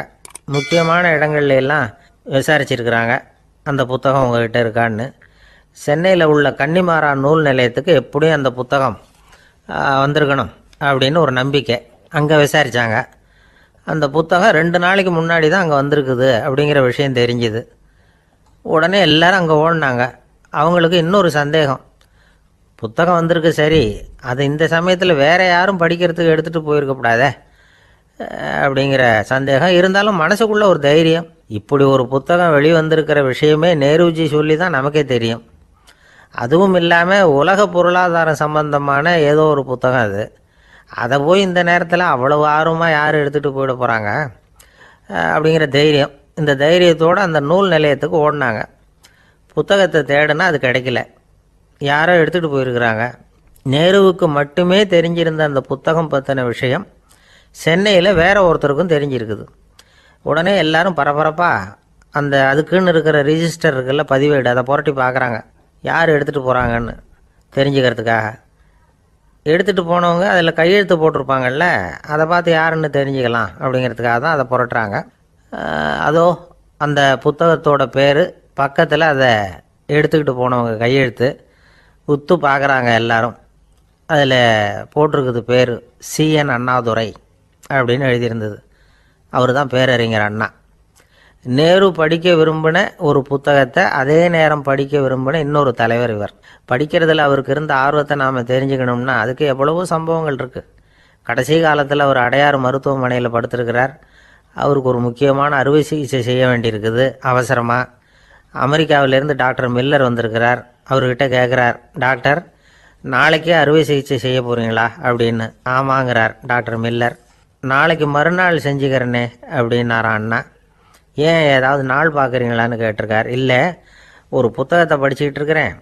முக்கியமான இடங்கள்ல எல்லாம் விசாரிச்சிருக்கிறாங்க அந்த புத்தகம் உங்ககிட்ட இருக்கான்னு. சென்னையில் உள்ள கன்னிமாரா நூல் நிலையத்துக்கு எப்படியும் அந்த புத்தகம் வந்திருக்கணும் அப்படின்னு ஒரு நம்பிக்கை. அங்கே விசாரித்தாங்க. அந்த புத்தகம் 2 நாளைக்கு முன்னாடி தான் அங்கே வந்திருக்குது அப்படிங்கிற விஷயம் தெரிஞ்சுது. உடனே எல்லோரும் அங்கே ஓடினாங்க. அவங்களுக்கு இன்னொரு சந்தேகம், புத்தகம் வந்திருக்கு சரி, அது இந்த சமயத்தில் வேறு யாரும் படிக்கிறதுக்கு எடுத்துகிட்டு போயிருக்கக்கூடாதே அப்படிங்கிற சந்தேகம் இருந்தாலும் மனசுக்குள்ளே ஒரு தைரியம். இப்படி ஒரு புத்தகம் வெளிவந்திருக்கிற விஷயமே நேருஜி சொல்லி தான் நமக்கே தெரியும். அதுவும் இல்லாமல் உலக பொருளாதாரம் சம்பந்தமான ஏதோ ஒரு புத்தகம் அது. அதை போய் இந்த நேரத்தில் அவ்வளவு ஆர்வமாக யார் எடுத்துகிட்டு போயிட போகிறாங்க அப்படிங்கிற தைரியம். இந்த தைரியத்தோடு அந்த நூல் நிலையத்துக்கு ஓடினாங்க. புத்தகத்தை தேடினா அது கிடைக்கல, யாரோ எடுத்துகிட்டு போயிருக்கிறாங்க. நேருவுக்கு மட்டுமே தெரிஞ்சிருந்த அந்த புத்தகம் பற்றின விஷயம் சென்னையில் வேற ஒருத்தருக்கும் தெரிஞ்சிருக்குது. உடனே எல்லாரும் பரபரப்பாக அதுக்குன்னு இருக்கிற ரிஜிஸ்டர் இருக்குல்ல, பதிவேடு, அதை புரட்டி பார்க்குறாங்க யார் எடுத்துகிட்டு போகிறாங்கன்னு தெரிஞ்சுக்கிறதுக்காக. எடுத்துகிட்டு போனவங்க அதில் கையெழுத்து போட்டிருப்பாங்கல்ல, அதை பார்த்து யாருன்னு தெரிஞ்சுக்கலாம் அப்படிங்கிறதுக்காக தான் அதை புரட்டுறாங்க. அதோ அந்த புத்தகத்தோட பேர் பக்கத்தில் அதை எடுத்துக்கிட்டு போனவங்க கையெழுத்து உத்து பார்க்குறாங்க எல்லாரும். அதில் போட்டிருக்குது பேர் CN அண்ணாதுரை அப்படின்னு எழுதியிருந்தது. அவர் தான் பேரறிஞர் அண்ணா. நேரு படிக்க விரும்பின ஒரு புத்தகத்தை அதே நேரம் படிக்க விரும்பின இன்னொரு தலைவர் இவர். படிக்கிறதுல அவருக்கு இருந்த ஆர்வத்தை நாம் தெரிஞ்சுக்கணும்னா அதுக்கு எவ்வளவோ சம்பவங்கள் இருக்குது. கடைசி காலத்தில் அவர் அடையாறு மருத்துவமனையில் படுத்திருக்கிறார். அவருக்கு ஒரு முக்கியமான அறுவை சிகிச்சை செய்ய வேண்டியிருக்குது அவசரமாக. அமெரிக்காவிலேருந்து டாக்டர் மில்லர் வந்திருக்கிறார். அவர்கிட்ட கேட்குறார், டாக்டர் நாளைக்கே அறுவை சிகிச்சை செய்ய போகிறீங்களா அப்படின்னு. ஆமாங்கிறார் டாக்டர் மில்லர். நாளைக்கு மறுநாள் செஞ்சுக்கிறேனே அப்படின்னாரான் அண்ணா. ஏன் ஏதாவது நாள் பார்க்குறீங்களான்னு கேட்டிருக்கார். இல்லை, ஒரு புத்தகத்தை படிச்சுக்கிட்டு இருக்கிறேன்,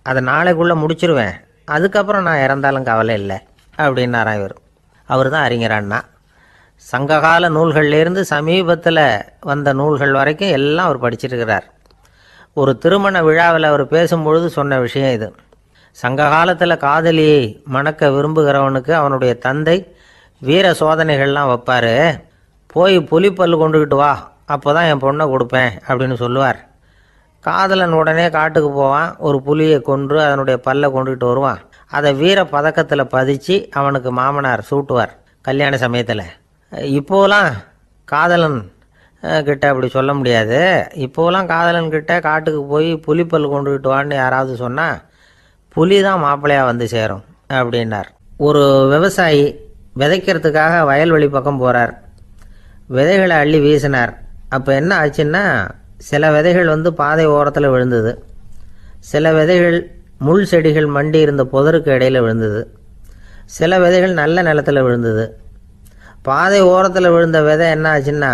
அதை நாளைக்குள்ளே முடிச்சிருவேன், அதுக்கப்புறம் நான் இறந்தாலும் கவலை இல்லை அப்படின்னாரான் இவர். அவர் தான் அறிஞர் அண்ணா. சங்ககால நூல்கள்லேருந்து சமீபத்தில் வந்த நூல்கள் வரைக்கும் எல்லாம் அவர் படிச்சிருக்கிறார். ஒரு திருமண விழாவில் அவர் பேசும்பொழுது சொன்ன விஷயம் இது. சங்க காலத்தில் காதலியை மணக்க விரும்புகிறவனுக்கு அவனுடைய தந்தை வீர சோதனைகள்லாம் வைப்பார். போய் புலிப்பல் கொண்டுக்கிட்டு வா, அப்போ தான் என் பொண்ணை கொடுப்பேன் அப்படின்னு சொல்லுவார். காதலன் உடனே காட்டுக்கு போவான், ஒரு புலியை கொன்று அதனுடைய பல்லை கொண்டுக்கிட்டு வருவான். அதை வீர பதக்கத்தில் பதிச்சு அவனுக்கு மாமனார் சூட்டுவார் கல்யாண சமயத்தில். இப்போலாம் காதலன் கிட்ட அப்படி சொல்ல முடியாது. இப்போலாம் காதலன் கிட்ட காட்டுக்கு போய் புலிப்பல் கொண்டுக்கிட்டு வான்னு யாராவது சொன்னால் புலி தான் மாப்பிள்ளையாக வந்து சேரும் அப்படின்னார். ஒரு விவசாயி விதைக்கிறதுக்காக வயல்வெளி பக்கம் போகிறார். விதைகளை அள்ளி வீசினார். அப்போ என்ன ஆச்சுன்னா, சில விதைகள் பாதை ஓரத்தில் விழுந்தது, சில விதைகள் முள் செடிகள் மண்டி இருந்த புதருக்கு இடையில் விழுந்தது, சில விதைகள் நல்ல நிலத்தில் விழுந்தது. பாதை ஓரத்தில் விழுந்த விதை என்ன ஆச்சுன்னா,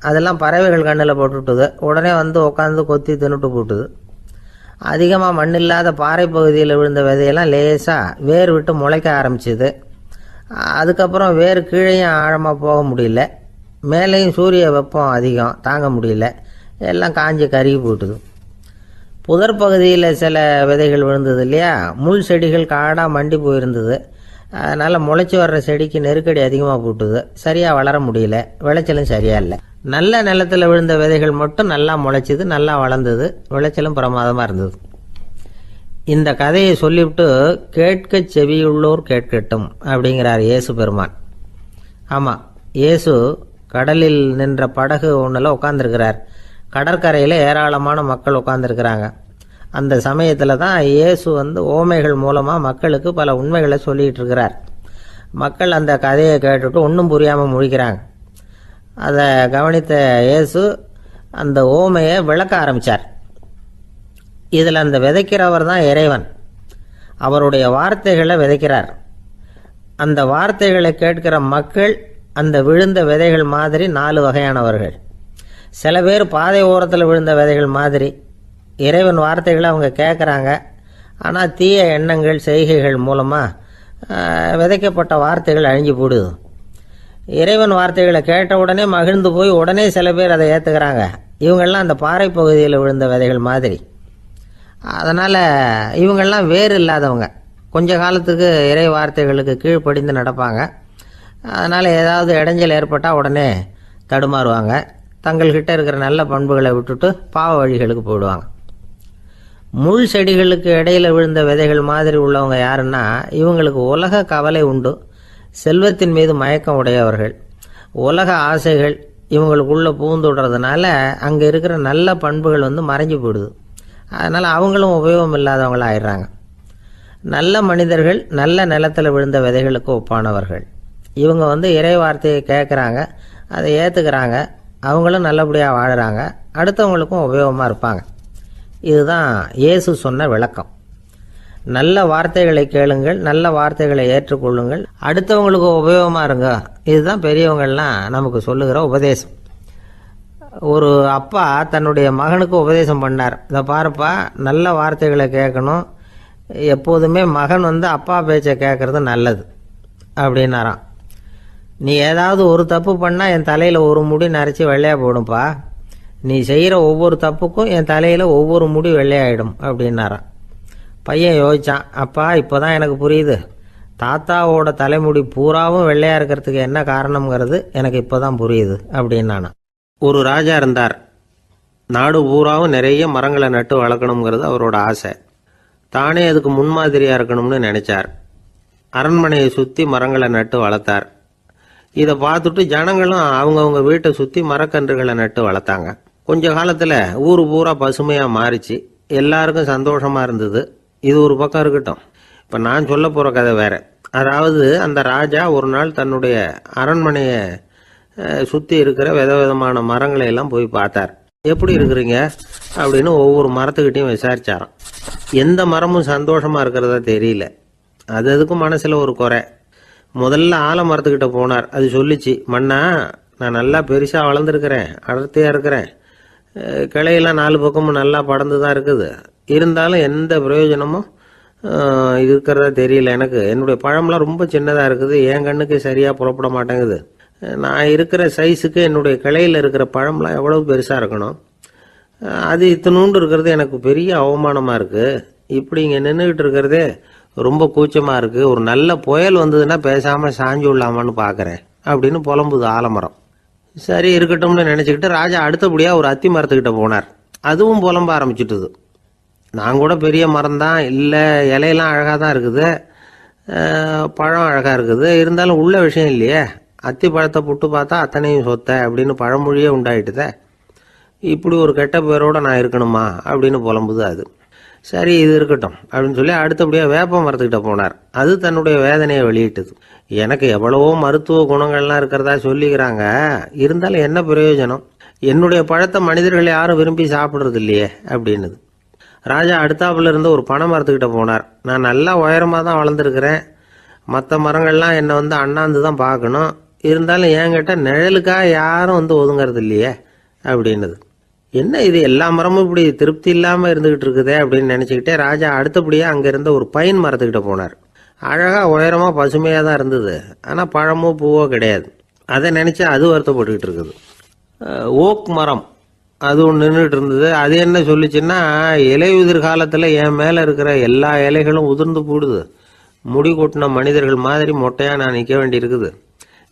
அதெல்லாம் பறவைகள் கண்ணில் போட்டுவிட்டுது. உடனே உட்காந்து கொத்தி தின்னுட்டு போட்டுது. அதிகமாக மண் இல்லாத பாறை பகுதியில் விழுந்த விதையெல்லாம் லேசாக வேர் விட்டு முளைக்க ஆரம்பிச்சிது. அதுக்கப்புறம் வேர் கீழேயும் ஆழமாக போக முடியல, மேலேயும் சூரிய வெப்பம் அதிகம் தாங்க முடியல, எல்லாம் காஞ்சி கருகி போட்டுது. புதர் பகுதியில் சில விதைகள் விழுந்தது இல்லையா, முள் செடிகள் காடாக மண்டி போயிருந்தது. அதனால் முளைச்சி வர்ற செடிக்கு நெருக்கடி அதிகமாக போட்டுது, சரியாக வளர முடியல, விளைச்சலும் சரியாக இல்லை. நல்ல நிலத்தில் விழுந்த விதைகள் மட்டும் நல்லா முளைச்சிது, நல்லா வளர்ந்தது, விளைச்சலும் பிரமாதமாக இருந்தது. இந்த கதையை சொல்லிவிட்டு கேட்க செவியுள்ளோர் கேட்கட்டும் அப்படிங்கிறார் இயேசு பெருமான். ஆமாம், இயேசு கடலில் நின்ற படகு ஒன்றில் உட்காந்துருக்கிறார். கடற்கரையில் ஏராளமான மக்கள் உட்காந்துருக்கிறாங்க. அந்த சமயத்தில் தான் இயேசு ஓமைகள் மூலமாக மக்களுக்கு பல உண்மைகளை சொல்லிகிட்டு இருக்கிறார். மக்கள் அந்த கதையை கேட்டுட்டு ஒன்றும் புரியாமல் முழிக்கிறாங்க. அதை கவனித்த இயேசு அந்த ஓமையை விளக்க ஆரம்பித்தார். இதில் அந்த விதைக்கிறவர் தான் இறைவன். அவருடைய வார்த்தைகளை விதைக்கிறார். அந்த வார்த்தைகளை கேட்கிற மக்கள் அந்த விழுந்த விதைகள் மாதிரி 4 வகையானவர்கள். சில பேர் பாதை ஓரத்தில் விழுந்த விதைகள் மாதிரி. இறைவன் வார்த்தைகளை அவங்க கேட்குறாங்க, ஆனால் தீய எண்ணங்கள் செய்கைகள் மூலமாக விதைக்கப்பட்ட வார்த்தைகள் அழிஞ்சு போடுது. இறைவன் வார்த்தைகளை கேட்ட உடனே மகிழ்ந்து போய் உடனே சில பேர் அதை ஏற்றுக்கிறாங்க. இவங்கெல்லாம் அந்த பாறை பகுதியில் விழுந்த விதைகள் மாதிரி. அதனால் இவங்கெல்லாம் வேறு இல்லாதவங்க. கொஞ்ச காலத்துக்கு இறை வார்த்தைகளுக்கு கீழ்ப்படிந்து நடப்பாங்க. அதனால் ஏதாவது இடைஞ்சல் ஏற்பட்டால் உடனே தடுமாறுவாங்க. தங்கள்கிட்ட இருக்கிற நல்ல பண்புகளை விட்டுட்டு பாவ வழிகளுக்கு போயிடுவாங்க. முள் செடிகளுக்கு இடையில் விழுந்த விதைகள் மாதிரி உள்ளவங்க யாருன்னா, இவங்களுக்கு உலக கவலை உண்டு, செல்வத்தின் மீது மயக்கம் உடையவர்கள். உலக ஆசைகள் இவங்களுக்குள்ளே பூந்துடுறதுனால அங்கே இருக்கிற நல்ல பண்புகள் மறைஞ்சு போயிடுது. அதனால் அவங்களும் உபயோகம் இல்லாதவங்களாக ஆயிடுறாங்க. நல்ல மனிதர்கள் நல்ல நிலத்தில் விழுந்த விதைகளுக்கு ஒப்பானவர்கள். இவங்க இறை வார்த்தையை கேட்குறாங்க, அதை ஏற்றுக்கிறாங்க, அவங்களும் நல்லபடியாக வாழுறாங்க, அடுத்தவங்களுக்கும் உபயோகமாக இருப்பாங்க. இதுதான் இயேசு சொன்ன விளக்கம். நல்ல வார்த்தைகளை கேளுங்கள், நல்ல வார்த்தைகளை ஏற்றுக்கொள்ளுங்கள், அடுத்தவங்களுக்கு உபயோகமாக இருங்க. இதுதான் பெரியவங்கள்லாம் நமக்கு சொல்லுகிற உபதேசம். ஒரு அப்பா தன்னுடைய மகனுக்கு உபதேசம் பண்ணார். இதை பாருப்பா, நல்ல வார்த்தைகளை கேட்கணும், எப்போதுமே மகன் அப்பா பேச்சை கேட்கறது நல்லது அப்படின்னாராம். நீ ஏதாவது ஒரு தப்பு பண்ணால் என் தலையில் ஒரு முடி நரைச்சி வெள்ளையாக போடும்பா, நீ செய்கிற ஒவ்வொரு தப்புக்கும் என் தலையில் ஒவ்வொரு முடி வெள்ளையாயிடும் அப்படின்னாராம். பையன் யோசித்தான், அப்பா இப்போ தான் எனக்கு புரியுது, தாத்தாவோட தலைமுடி பூராவும் வெள்ளையாக இருக்கிறதுக்கு என்ன காரணம்ங்கிறது எனக்கு இப்போ தான் புரியுது அப்படின்னானா. ஒரு ராஜா இருந்தார். நாடு பூராவும் நிறைய மரங்களை நட்டு வளர்க்கணுங்கிறது அவரோட ஆசை. தானே அதுக்கு முன்மாதிரியாக இருக்கணும்னு நினைச்சார். அரண்மனையை சுற்றி மரங்களை நட்டு வளர்த்தார். இதை பார்த்துட்டு ஜனங்களும் அவங்கவுங்க வீட்டை சுற்றி மரக்கன்றுகளை நட்டு வளர்த்தாங்க. கொஞ்ச காலத்தில் ஊர் பூரா பசுமையாக மாறிச்சு. எல்லாருக்கும் சந்தோஷமாக இருந்தது. இது ஒரு பக்கம் இருக்கட்டும். இப்போ நான் சொல்ல போகிற கதை வேற. அதாவது, அந்த ராஜா ஒரு நாள் தன்னுடைய அரண்மனையை சுற்றி இருக்கிற விதவிதமான மரங்களை எல்லாம் போய் பார்த்தார். எப்படி இருக்கிறீங்க அப்படின்னு ஒவ்வொரு மரத்துக்கிட்டையும் விசாரிச்சாராம். எந்த மரமும் சந்தோஷமாக இருக்கிறதா தெரியல. அது அதுக்கும் மனசில் ஒரு குறை. முதல்ல ஆலமரத்துக்கிட்ட போனார். அது சொல்லிச்சு, மண்ணா, நான் நல்லா பெருசாக வளர்ந்துருக்கிறேன், அடர்த்தியாக இருக்கிறேன், கிளையெல்லாம் 4 பக்கமும் நல்லா படர்ந்து தான் இருக்குது, இருந்தாலும் எந்த பிரயோஜனமும் இருக்கிறதா தெரியல எனக்கு. என்னுடைய பழம்லாம் ரொம்ப சின்னதாக இருக்குது, என் கண்ணுக்கு சரியாக புறப்பட மாட்டேங்குது. நான் இருக்கிற சைஸுக்கு என்னுடைய கிளையில் இருக்கிற பழம்லாம் எவ்வளவு பெருசாக இருக்கணும், அது இத்தினூண்டு இருக்கிறது எனக்கு பெரிய அவமானமாக இருக்குது. இப்படி இங்கே நின்றுக்கிட்டு இருக்கிறதே ரொம்ப கூச்சமாக இருக்குது. ஒரு நல்ல புயல் வந்ததுன்னா பேசாமல் சாஞ்சு விடலாமான்னு பார்க்குறேன் அப்படின்னு புலம்புது ஆலமரம். சரி இருக்கட்டும்னு நினச்சிக்கிட்டு ராஜா அடுத்தபடியாக ஒரு அத்தி மரத்துக்கிட்ட போனார். அதுவும் புலம்ப ஆரம்பிச்சுட்டுது. நான் கூட பெரிய மரம் தான், இல்லை இலையெல்லாம் அழகாக தான் இருக்குது, பழம் அழகாக இருக்குது, இருந்தாலும் உள்ள விஷயம் இல்லையே, அத்தி பழத்தை புட்டு பார்த்தா அத்தனையும் சொத்தை அப்படின்னு பழமொழியே உண்டாயிட்டுதே, இப்படி ஒரு கெட்ட பேரோடு நான் இருக்கணுமா அப்படின்னு புலம்புது அது. சரி இது இருக்கட்டும் அப்படின்னு சொல்லி அடுத்தபடியாக வேப்ப மரத்துக்கிட்ட போனார். அது தன்னுடைய வேதனையை வெளியிட்டது. எனக்கு எவ்வளவோ மருத்துவ குணங்கள்லாம் இருக்கிறதா சொல்லிக்கிறாங்க, இருந்தாலும் என்ன பிரயோஜனம், என்னுடைய பழத்தை மனிதர்கள் யாரும் விரும்பி சாப்பிட்றது இல்லையே அப்படின்னுது. ராஜா அடுத்தாப்புல இருந்து ஒரு பனை மரத்துக்கிட்ட போனார். நான் நல்லா உயரமாக தான் வளர்ந்துருக்கிறேன், மற்ற மரங்கள்லாம் என்னை அண்ணாந்து தான் பார்க்கணும், இருந்தாலும் என்கிட்ட நிழலுக்காக யாரும் ஒதுங்கிறது இல்லையே அப்படின்னுது. என்ன இது, எல்லா மரமும் இப்படி திருப்தி இல்லாமல் இருந்துகிட்டு இருக்குதே அப்படின்னு நினச்சிக்கிட்டே ராஜா அடுத்தபடியாக அங்கே இருந்த ஒரு பைன் மரத்துக்கிட்ட போனார். அழகாக உயரமாக பசுமையாக தான் இருந்தது, ஆனால் பழமோ பூவோ கிடையாது. அதை நினச்சி அது வருத்தப்பட்டுக்கிட்டு இருக்குது. ஓக் மரம் அது ஒன்று நின்றுட்டு இருந்தது. அது என்ன சொல்லிச்சுன்னா, இலையுதிர் காலத்தில் என் மேலே இருக்கிற எல்லா இலைகளும் உதிர்ந்து போடுது, முடி கொட்டின மனிதர்கள் மாதிரி மொட்டையாக நான் நிற்க வேண்டி இருக்குது,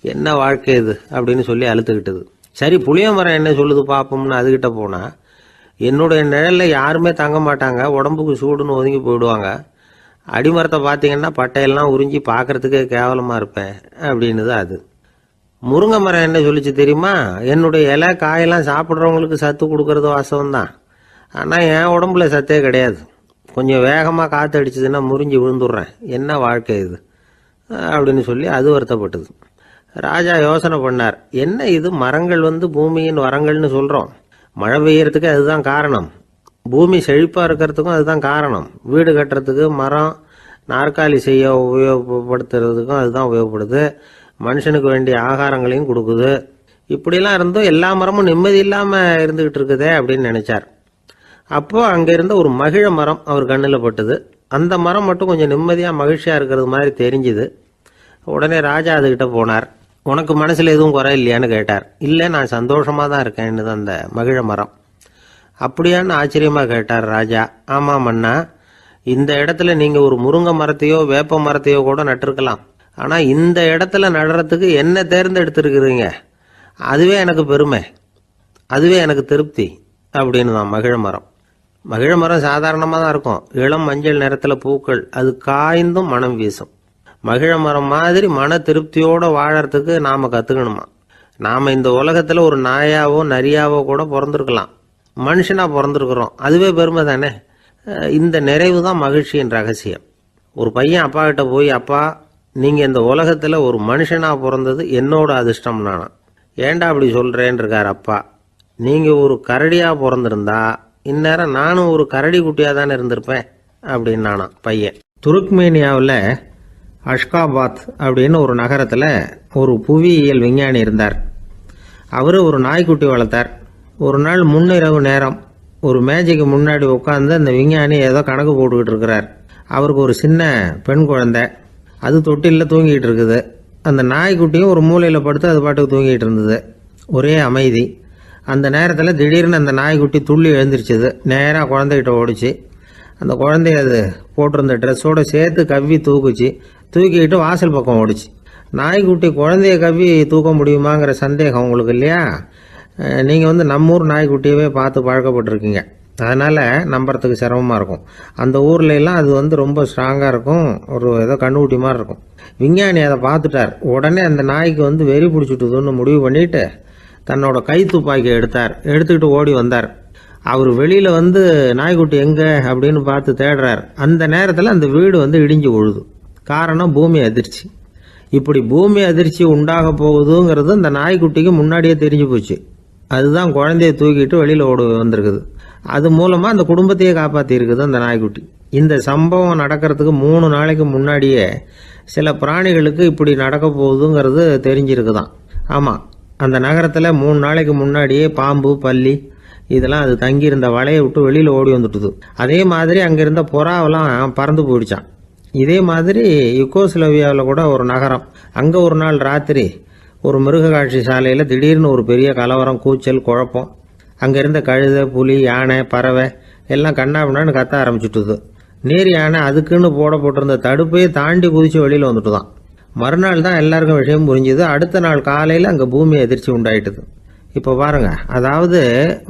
என்ன வாழ்க்கை இது அப்படின்னு சொல்லி அழுத்துக்கிட்டது. சரி, புளிய மரம் என்ன சொல்லுது பார்ப்போம்னு அதுகிட்ட போனா, என்னுடைய நிழலில் யாருமே தங்க மாட்டாங்க, உடம்புக்கு சூடுன்னு ஒதுங்கி போயிடுவாங்க. அடிமரத்தை பார்த்தீங்கன்னா பட்டையெல்லாம் உறிஞ்சி பார்க்கறதுக்கே கேவலமாக இருப்பேன் அப்படின்னுது அது. முருங்கை மரம் என்ன சொல்லிச்சு தெரியுமா? என்னுடைய இலை காயெல்லாம் சாப்பிட்றவங்களுக்கு சத்து கொடுக்கறது வாசம் தான், ஆனால் என் உடம்புல சத்தே கிடையாது. கொஞ்சம் வேகமாக காற்று அடிச்சதுன்னா முறிஞ்சி விழுந்துடுறேன். என்ன வாழ்க்கை இது அப்படின்னு சொல்லி அது வருத்தப்பட்டது. ராஜா யோசனை பண்ணார். என்ன இது, மரங்கள் பூமியின் வரங்கள்னு சொல்கிறோம். மழை பெய்யறதுக்கு அதுதான் காரணம். பூமி செழிப்பாக இருக்கிறதுக்கும் அதுதான் காரணம். வீடு கட்டுறதுக்கு மரம், நாற்காலி செய்ய உபயோகப்படுத்துறதுக்கும் அதுதான் உபயோகப்படுது. மனுஷனுக்கு வேண்டிய ஆகாரங்களையும் கொடுக்குது. இப்படிலாம் இருந்தும் எல்லா மரமும் நிம்மதி இல்லாமல் இருந்துகிட்டு இருக்குதே அப்படின்னு நினைச்சார். அப்போ அங்கே இருந்த ஒரு மகிழ மரம் அவர் கண்ணில் பட்டுது. அந்த மரம் மட்டும் கொஞ்சம் நிம்மதியாக மகிழ்ச்சியாக இருக்கிறது மாதிரி தெரிஞ்சுது. உடனே ராஜா அதுகிட்ட போனார். உனக்கு மனசில் எதுவும் குறை இல்லையான்னு கேட்டார். இல்லை, நான் சந்தோஷமாக தான் இருக்கேன்னு அந்த மகிழ மரம். அப்படியான்னு ஆச்சரியமாக கேட்டார் ராஜா. ஆமாம் மன்னா, இந்த இடத்துல நீங்கள் ஒரு முருங்கை மரத்தையோ வேப்ப மரத்தையோ கூட நட்டிருக்கலாம். ஆனால் இந்த இடத்துல நடுறதுக்கு என்ன தேர்ந்தெடுத்துருக்குறீங்க, அதுவே எனக்கு பெருமை, அதுவே எனக்கு திருப்தி அப்படின்னு தான் மகிழ மரம். மகிழ மரம் சாதாரணமாக தான் இருக்கும். இளம் மஞ்சள் நிறத்தில் பூக்கள், அது காய்ந்தும் மனம் வீசும். மகிழ மரம் மாதிரி மன திருப்தியோடு வாழறதுக்கு நாம் கற்றுக்கணுமா. நாம் இந்த உலகத்தில் ஒரு நாயாவோ நரியாவோ கூட பிறந்திருக்கலாம். மனுஷனாக பிறந்திருக்கிறோம், அதுவே பெருமை தானே. இந்த நிறைவு தான் மகிழ்ச்சியின் ரகசியம். ஒரு பையன் அப்பா கிட்ட போய், அப்பா, நீங்கள் இந்த உலகத்தில் ஒரு மனுஷனாக பிறந்தது என்னோட அதிர்ஷ்டம் நானா. ஏண்டா அப்படி சொல்கிறேன்னு இருக்கார் அப்பா. நீங்கள் ஒரு கரடியாக பிறந்திருந்தா இந்நேரம் நானும் ஒரு கரடி குட்டியாக தானே இருந்திருப்பேன் அப்படின்னு நானா பையன். துருக்மேனியாவில் அஷ்காபாத் அப்படின்னு ஒரு நகரத்தில் ஒரு புவியியல் விஞ்ஞானி இருந்தார். அவர் ஒரு நாய்க்குட்டி வளர்த்தார். ஒரு நாள் முன்னிரவு நேரம் ஒரு மேஜைக்கு முன்னாடி உட்காந்து அந்த விஞ்ஞானி ஏதோ கணக்கு போட்டுக்கிட்டு இருக்கிறார். அவருக்கு ஒரு சின்ன பெண் குழந்தை, அது தொட்டிலில் தூங்கிட்டு இருக்குது. அந்த நாய்க்குட்டியும் ஒரு மூலையில் படுத்து அது பாட்டுக்கு தூங்கிட்டு இருந்தது. ஒரே அமைதி. அந்த நேரத்தில் திடீர்னு அந்த நாய்க்குட்டி துள்ளி எழுந்திரிச்சது. நேராக குழந்தைகிட்ட ஓடிச்சு. அந்த குழந்தைய அது போட்டிருந்த ட்ரெஸ்ஸோடு சேர்த்து கவ்வி தூக்குச்சு. தூக்கிக்கிட்டு வாசல் பக்கம் ஓடிச்சு. நாய்க்குட்டி குழந்தைய கவ்வி தூக்க முடியுமாங்கிற சந்தேகம் உங்களுக்கு இல்லையா? நீங்கள் நம்ம ஊர் நாய்க்குட்டியவே பார்த்து பழக்கப்பட்டிருக்கீங்க, அதனால் நம்புறதுக்கு சிரமமாக இருக்கும். அந்த ஊர்ல எல்லாம் அது ரொம்ப ஸ்ட்ராங்காக இருக்கும், ஒரு ஏதோ கண்ணுக்குட்டி மாதிரி இருக்கும். விஞ்ஞானி அதை பார்த்துட்டார். உடனே அந்த நாய்க்கு வெறி பிடிச்சிட்டுதுன்னு முடிவு பண்ணிட்டு தன்னோட கை துப்பாக்கி எடுத்துக்கிட்டு ஓடி வந்தார். அவர் வெளியில் நாய்க்குட்டி எங்கே அப்படின்னு பார்த்து தேடுறார். அந்த நேரத்தில் அந்த வீடு இடிஞ்சு விழுது. காரணம் பூமி அதிர்ச்சி. இப்படி பூமி அதிர்ச்சி உண்டாக போகுதுங்கிறது அந்த நாய்க்குட்டிக்கு முன்னாடியே தெரிஞ்சு போச்சு. அதுதான் குழந்தைய தூக்கிட்டு வெளியில் ஓடி வந்திருக்குது. அது மூலமாக அந்த குடும்பத்தையே காப்பாற்றிருக்குது அந்த நாய்க்குட்டி. இந்த சம்பவம் நடக்கிறதுக்கு 3 நாளைக்கு முன்னாடியே சில பிராணிகளுக்கு இப்படி நடக்க போகுதுங்கிறது தெரிஞ்சிருக்குதான். ஆமாம், அந்த நகரத்தில் 3 நாளைக்கு முன்னாடியே பாம்பு, பல்லி இதெல்லாம் அது தங்கியிருந்த வலையை விட்டு வெளியில் ஓடி வந்துட்டுது. அதே மாதிரி அங்கே இருந்த புறாவெல்லாம் பறந்து போயிடுச்சான். இதே மாதிரி யுகோஸ்லோவியாவில் கூட ஒரு நகரம், அங்கே ஒரு நாள் ராத்திரி ஒரு மிருக காட்சி சாலையில் திடீர்னு ஒரு பெரிய கலவரம், கூச்சல், குழப்பம். அங்கே இருந்த கழுதை, புலி, யானை, பறவை எல்லாம் கண்ணாபின்னான்னு கத்த ஆரம்பிச்சுட்டுது. நேர் யானை அதுக்குன்னு போட்டிருந்த தடுப்பையே தாண்டி குதிச்சு வெளியில் வந்துட்டு தான். மறுநாள் தான் எல்லாருக்கும் விஷயம் புரிஞ்சுது. அடுத்த நாள் காலையில் அங்கே பூமி அதிர்ச்சி உண்டாயிட்டுது. இப்போ பாருங்க, அதாவது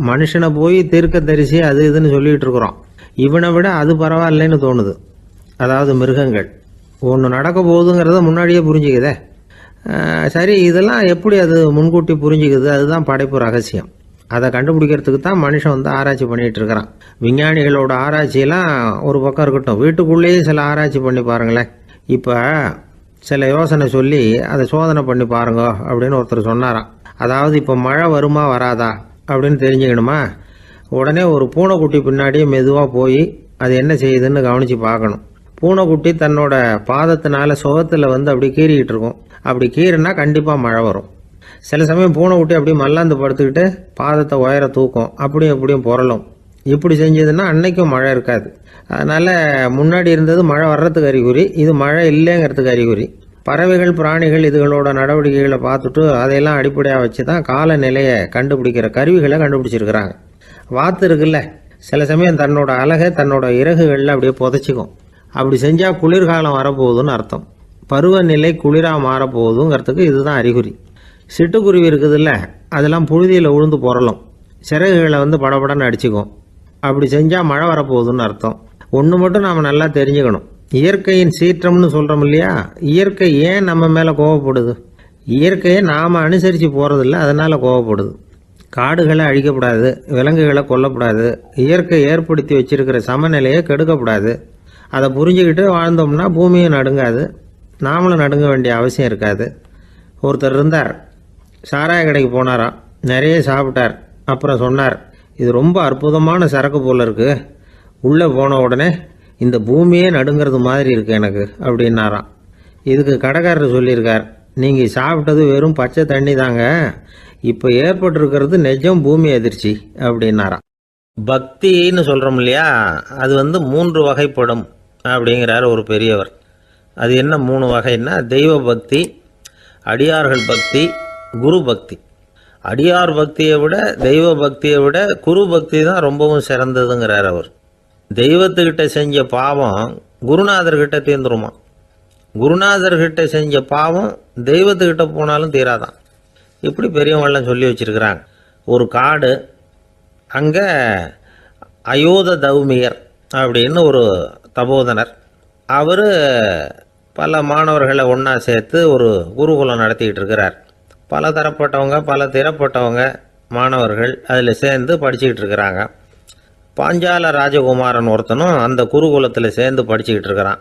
மனுஷனை போய் தீர்க்க தரிசி அது இதுன்னு சொல்லிட்டு இருக்கிறோம். இவனை விட அது பரவாயில்லைன்னு தோணுது. அதாவது மிருகங்கள் ஒன்று நடக்க போகுதுங்கிறத முன்னாடியே புரிஞ்சுக்குதே. சரி, இதெல்லாம் எப்படி அது முன்கூட்டி புரிஞ்சுக்குது? அதுதான் படைப்பு ரகசியம். அதை கண்டுபிடிக்கிறதுக்கு தான் மனுஷன் ஆராய்ச்சி பண்ணிகிட்டு இருக்கிறான். விஞ்ஞானிகளோட ஆராய்ச்சியெல்லாம் ஒரு பக்கம் இருக்கட்டும், வீட்டுக்குள்ளேயே சில ஆராய்ச்சி பண்ணி பாருங்களேன். இப்போ சில யோசனை சொல்லி அதை சோதனை பண்ணி பாருங்க அப்படின்னு ஒருத்தர் சொன்னாராம். அதாவது இப்போ மழை வருமா வராதா அப்படின்னு தெரிஞ்சுக்கணுமா, உடனே ஒரு பூனைக்குட்டி பின்னாடியே மெதுவாக போய் அது என்ன செய்யுதுன்னு கவனித்து பார்க்கணும். பூனைக்குட்டி தன்னோட பாதத்தினால சுகத்தில் அப்படி கீறிக்கிட்டு இருக்கும். அப்படி கீறினா கண்டிப்பாக மழை வரும். சில சமயம் பூனைக்குட்டி அப்படி மல்லாந்து படுத்துக்கிட்டு பாதத்தை உயர தூக்கும், அப்படியும் எப்படியும் புரளும். இப்படி செஞ்சதுன்னா அன்னைக்கும் மழை இருக்காது. அதனால் முன்னாடி இருந்தது மழை வர்றதுக்கு அறிகுறி, இது மழை இல்லைங்கிறதுக்கு அறிகுறி. பறவைகள், பிராணிகள் இதுகளோட நடவடிக்கைகளை பார்த்துட்டு அதையெல்லாம் அடிப்படையாக வச்சு தான் காலநிலையை கண்டுபிடிக்கிற கருவிகளை கண்டுபிடிச்சிருக்கிறாங்க. வாத்து இருக்குல்ல, சில சமயம் தன்னோட அழகை தன்னோட இறகுகளில் அப்படியே புதைச்சிக்கும். அப்படி செஞ்சால் குளிர்காலம் வரப்போகுதுன்னு அர்த்தம். பருவநிலை குளிராக மாறப்போகுதுங்கிறதுக்கு இதுதான் அறிகுறி. சிட்டுக்குருவி இருக்குதுல்ல, அதெல்லாம் புழுதியில் உழுந்து புரளும், சிறகுகளை படபடன்னு அடிச்சுக்கும். அப்படி செஞ்சால் மழை வரப்போகுதுன்னு அர்த்தம். ஒன்று மட்டும் நாம் நல்லா தெரிஞ்சுக்கணும். இயற்கையின் சீற்றம்னு சொல்கிறோம் இல்லையா, இயற்கை ஏன் நம்ம மேலே கோவப்படுது? இயற்கையை நாம் அனுசரித்து போகிறதில்ல, அதனால் கோவப்படுது. காடுகளை அழிக்கக்கூடாது, விலங்குகளை கொல்லக்கூடாது, இயற்கை ஏற்படுத்தி வச்சிருக்கிற சமநிலையை கெடுக்கக்கூடாது. அதை புரிஞ்சுக்கிட்டு வாழ்ந்தோம்னா பூமியும் நடுங்காது, நாமளும் நடுங்க வேண்டிய அவசியம் இருக்காது. ஒருத்தர் இருந்தார், சாராய கடைக்கு போனாராம், நிறைய சாப்பிட்டார். அப்புறம் சொன்னார், இது ரொம்ப அற்புதமான சரக்கு போல் இருக்குது, உள்ளே போன உடனே இந்த பூமியே நடுங்கிறது மாதிரி இருக்குது எனக்கு அப்படின்னாராம். இதுக்கு கடைக்காரர் சொல்லியிருக்கார், நீங்கள் சாப்பிட்டது வெறும் பச்சை தண்ணி தாங்க, இப்போ ஏற்பட்டிருக்கிறது நிஜம் பூமி அதிர்ச்சி அப்படின்னாராம். பக்தின்னு சொல்கிறோம் இல்லையா, அது 3 வகைப்படும் அப்படிங்கிறார் ஒரு பெரியவர். அது என்ன 3 வகைன்னா, தெய்வ பக்தி, அடியார்கள் பக்தி, குரு பக்தி. அடியார் பக்தியை விட தெய்வ பக்தியை விட குரு பக்தி தான் ரொம்பவும் சிறந்ததுங்கிறார் அவர். தெய்வத்துக்கிட்ட செஞ்ச பாவம் குருநாதர்கிட்ட தீர்ந்துருமா, குருநாதர்கிட்ட செஞ்ச பாவம் தெய்வத்துக்கிட்ட போனாலும் தீராதான். இப்படி பெரியவங்களாம் சொல்லி வச்சிருக்கிறாங்க. ஒரு காடு, அங்கே அயோத தௌமியர் அப்படின்னு ஒரு தபோதனர், அவர் பல மாணவர்களை ஒன்றா சேர்த்து ஒரு குருகுலம் நடத்திக்கிட்டு இருக்கிறார். பல தரப்பட்டவங்க பல திறப்பட்டவங்க மாணவர்கள் அதில் சேர்ந்து படிச்சுக்கிட்டு இருக்கிறாங்க. பாஞ்சால ராஜகுமாரன் ஒருத்தனும் அந்த குருகுலத்தில் சேர்ந்து படிச்சுக்கிட்டு இருக்கிறான்.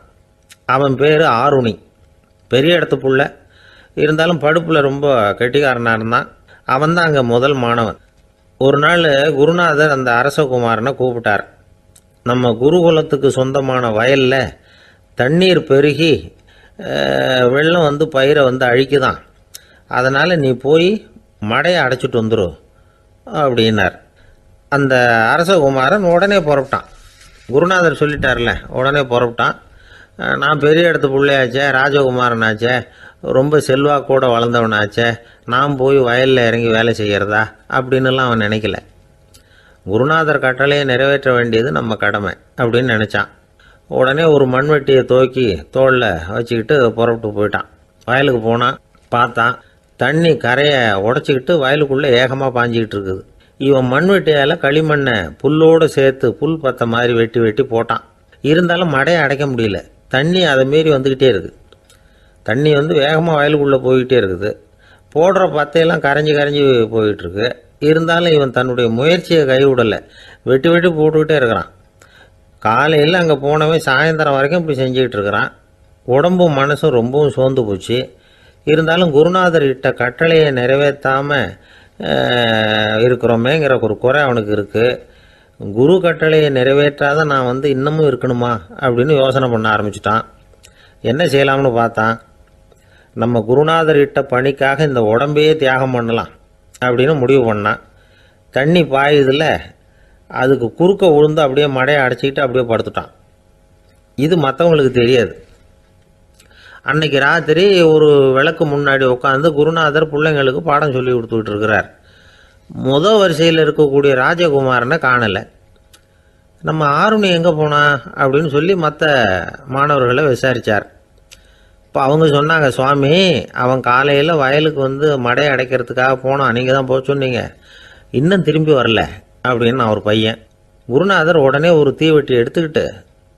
அவன் பேர் ஆருணி. பெரிய இடத்து புள்ள, இருந்தாலும் படுப்பில் ரொம்ப கெட்டிக்காரனாக இருந்தான். அவன் தான் அங்கே முதல் மாணவன். ஒரு நாள் குருநாதர் அந்த அரசகுமாரனை கூப்பிட்டார். நம்ம குருகுலத்துக்கு சொந்தமான வயலில் தண்ணீர் பெருகி வெள்ளம் பயிரை அழிக்குதான், அதனால் நீ போய் மடையை அடைச்சிட்டு வந்துரு அப்படின்னார். அந்த அரசகுமாரன் உடனே புறப்பட்டான். குருநாதர் சொல்லிட்டார்ல, உடனே புறப்பட்டான். நான் பெரிய இடத்து பிள்ளையாச்சே, ராஜகுமாரனாச்சே, ரொம்ப செல்வாக்கூட வளர்ந்தவனாச்சே, நான் போய் வயலில் இறங்கி வேலை செய்கிறதா அப்படின்னுலாம் அவன் நினைக்கல. குருநாதர் கட்டளையை நிறைவேற்ற வேண்டியது நம்ம கடமை அப்படின்னு நினச்சான். உடனே ஒரு மண்வெட்டியை தூக்கி தோளில் வச்சுக்கிட்டு புறப்பட்டு போயிட்டான். வயலுக்கு போனான். பார்த்தான், தண்ணி கரையை உடச்சிக்கிட்டு வயலுக்குள்ளே ஏகமாக பாஞ்சிக்கிட்டு இருக்குது. இவன் மண்வெட்டியால் களிமண்ணை புல்லோடு சேர்த்து புல் பத்த மாதிரி வெட்டி வெட்டி போட்டான். இருந்தாலும் மடையை அடைக்க முடியல. தண்ணி அதை மீறி வந்துக்கிட்டே இருக்குது. தண்ணி வேகமாக வயலுக்குள்ளே போய்கிட்டே இருக்குது. போடுற பத்தையெல்லாம் கரைஞ்சி கரைஞ்சி போயிட்டுருக்கு. இருந்தாலும் இவன் தன்னுடைய முயற்சியை கைவிடலை, வெட்டி வெட்டி போட்டுக்கிட்டே இருக்கிறான். காலையில் அங்கே போனவன் சாயந்தரம் வரைக்கும் இப்படி செஞ்சுக்கிட்டு இருக்கிறான். உடம்பும் மனசும் ரொம்பவும் சோர்ந்து போச்சு. இருந்தாலும் குருநாதர் இட்ட கட்டளையை நிறைவேற்றாமல் இருக்கிறோமேங்கிற ஒரு குறை அவனுக்கு இருக்குது. குரு கட்டளையை நிறைவேற்றாத நான் இன்னமும் இருக்கணுமா அப்படின்னு யோசனை பண்ண ஆரம்பிச்சிட்டான். என்ன செய்யலாம்னு பார்த்தான். நம்ம குருநாதர் இட்ட பணிக்காக இந்த உடம்பையே தியாகம் பண்ணலாம் அப்படின்னு முடிவு பண்ணான். தண்ணி பாயுதில்ல, அதுக்கு குறுக்க விழுந்து அப்படியே மடையை அடைச்சிக்கிட்டு அப்படியே படுத்துட்டான். இது மற்றவங்களுக்கு தெரியாது. அன்னைக்கு ராத்திரி ஒரு விளக்கு முன்னாடி உட்காந்து குருநாதர் பிள்ளைங்களுக்கு பாடம் சொல்லி கொடுத்துக்கிட்டு இருக்கிறார். வரிசையில் இருக்கக்கூடிய ராஜகுமாரனை காணலை. நம்ம ஆருணி எங்கே போனா அப்படின்னு சொல்லி மற்ற மாணவர்களை விசாரித்தார். இப்போ அவங்க சொன்னாங்க, சுவாமி, அவன் காலையில் வயலுக்கு மடையை அடைக்கிறதுக்காக போனான், நீங்கள் தான் போக சொன்னீங்க, இன்னும் திரும்பி வரல அப்படின்னு அவர் பையன். குருநாதர் உடனே ஒரு தீவெட்டி எடுத்துக்கிட்டு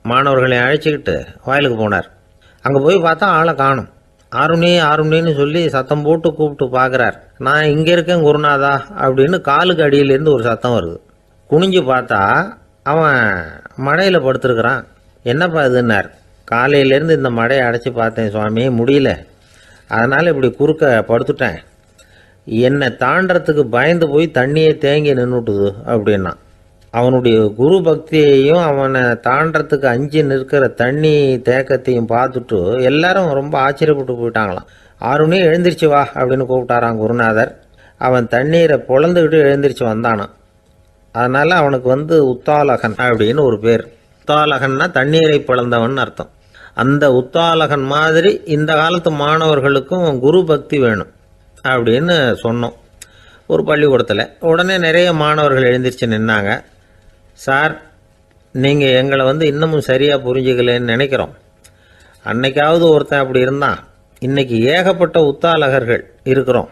மாணவர்களை அழைச்சிக்கிட்டு வயலுக்கு போனார். அங்கே போய் பார்த்தா ஆளை காணும். ஆருணி ஆருணின்னு சொல்லி சத்தம் போட்டு கூப்பிட்டு பார்க்குறார். நான் இங்கே இருக்கேன் குருநாதா அப்படின்னு காலுக்கு அடியிலேருந்து ஒரு சத்தம் வருது. குனிஞ்சு பார்த்தா அவன் மடையில் படுத்துருக்கிறான். என்னப்பா இதுன்னார். காலையிலேருந்து இந்த மடையை அடைச்சி பார்த்தேன் சுவாமி, முடியல, அதனால் இப்படி குறுக்க படுத்துட்டேன். என்னை தாண்டறதுக்கு பயந்து போய் தண்ணியை தேங்கி நின்றுட்டுது அப்படின்னா. அவனுடைய குரு பக்தியையும் அவனை தாண்டறதுக்கு அஞ்சு நிற்கிற தண்ணி தேக்கத்தையும் பார்த்துட்டு எல்லாரும் ரொம்ப ஆச்சரியப்பட்டு போயிட்டாங்களாம். ஆருணி எழுந்திரிச்சு வா அப்படின்னு கூப்பிட்டாரான் குருநாதர். அவன் தண்ணீரை பொழந்துக்கிட்டு எழுந்திரிச்சு வந்தானான். அதனால் அவனுக்கு உத்தாலகன் அப்படின்னு ஒரு பேர். உத்தாலகன்னா தண்ணீரை பிளந்தவன் அர்த்தம். அந்த உத்தாலகன் மாதிரி இந்த காலத்து மாணவர்களுக்கும் குரு பக்தி வேணும் அப்படின்னு சொன்னோம் ஒரு பள்ளிக்கூடத்தில். உடனே நிறைய மாணவர்கள் எழுந்திரிச்சு நின்னாங்க. சார், நீங்கள் எங்களை இன்னமும் சரியாக புரிஞ்சுக்கலன்னு நினைக்கிறோம். அன்னைக்காவது ஒருத்தன் அப்படி இருந்தான், இன்னைக்கு ஏகப்பட்ட உத்தாலகர்கள் இருக்கிறோம்.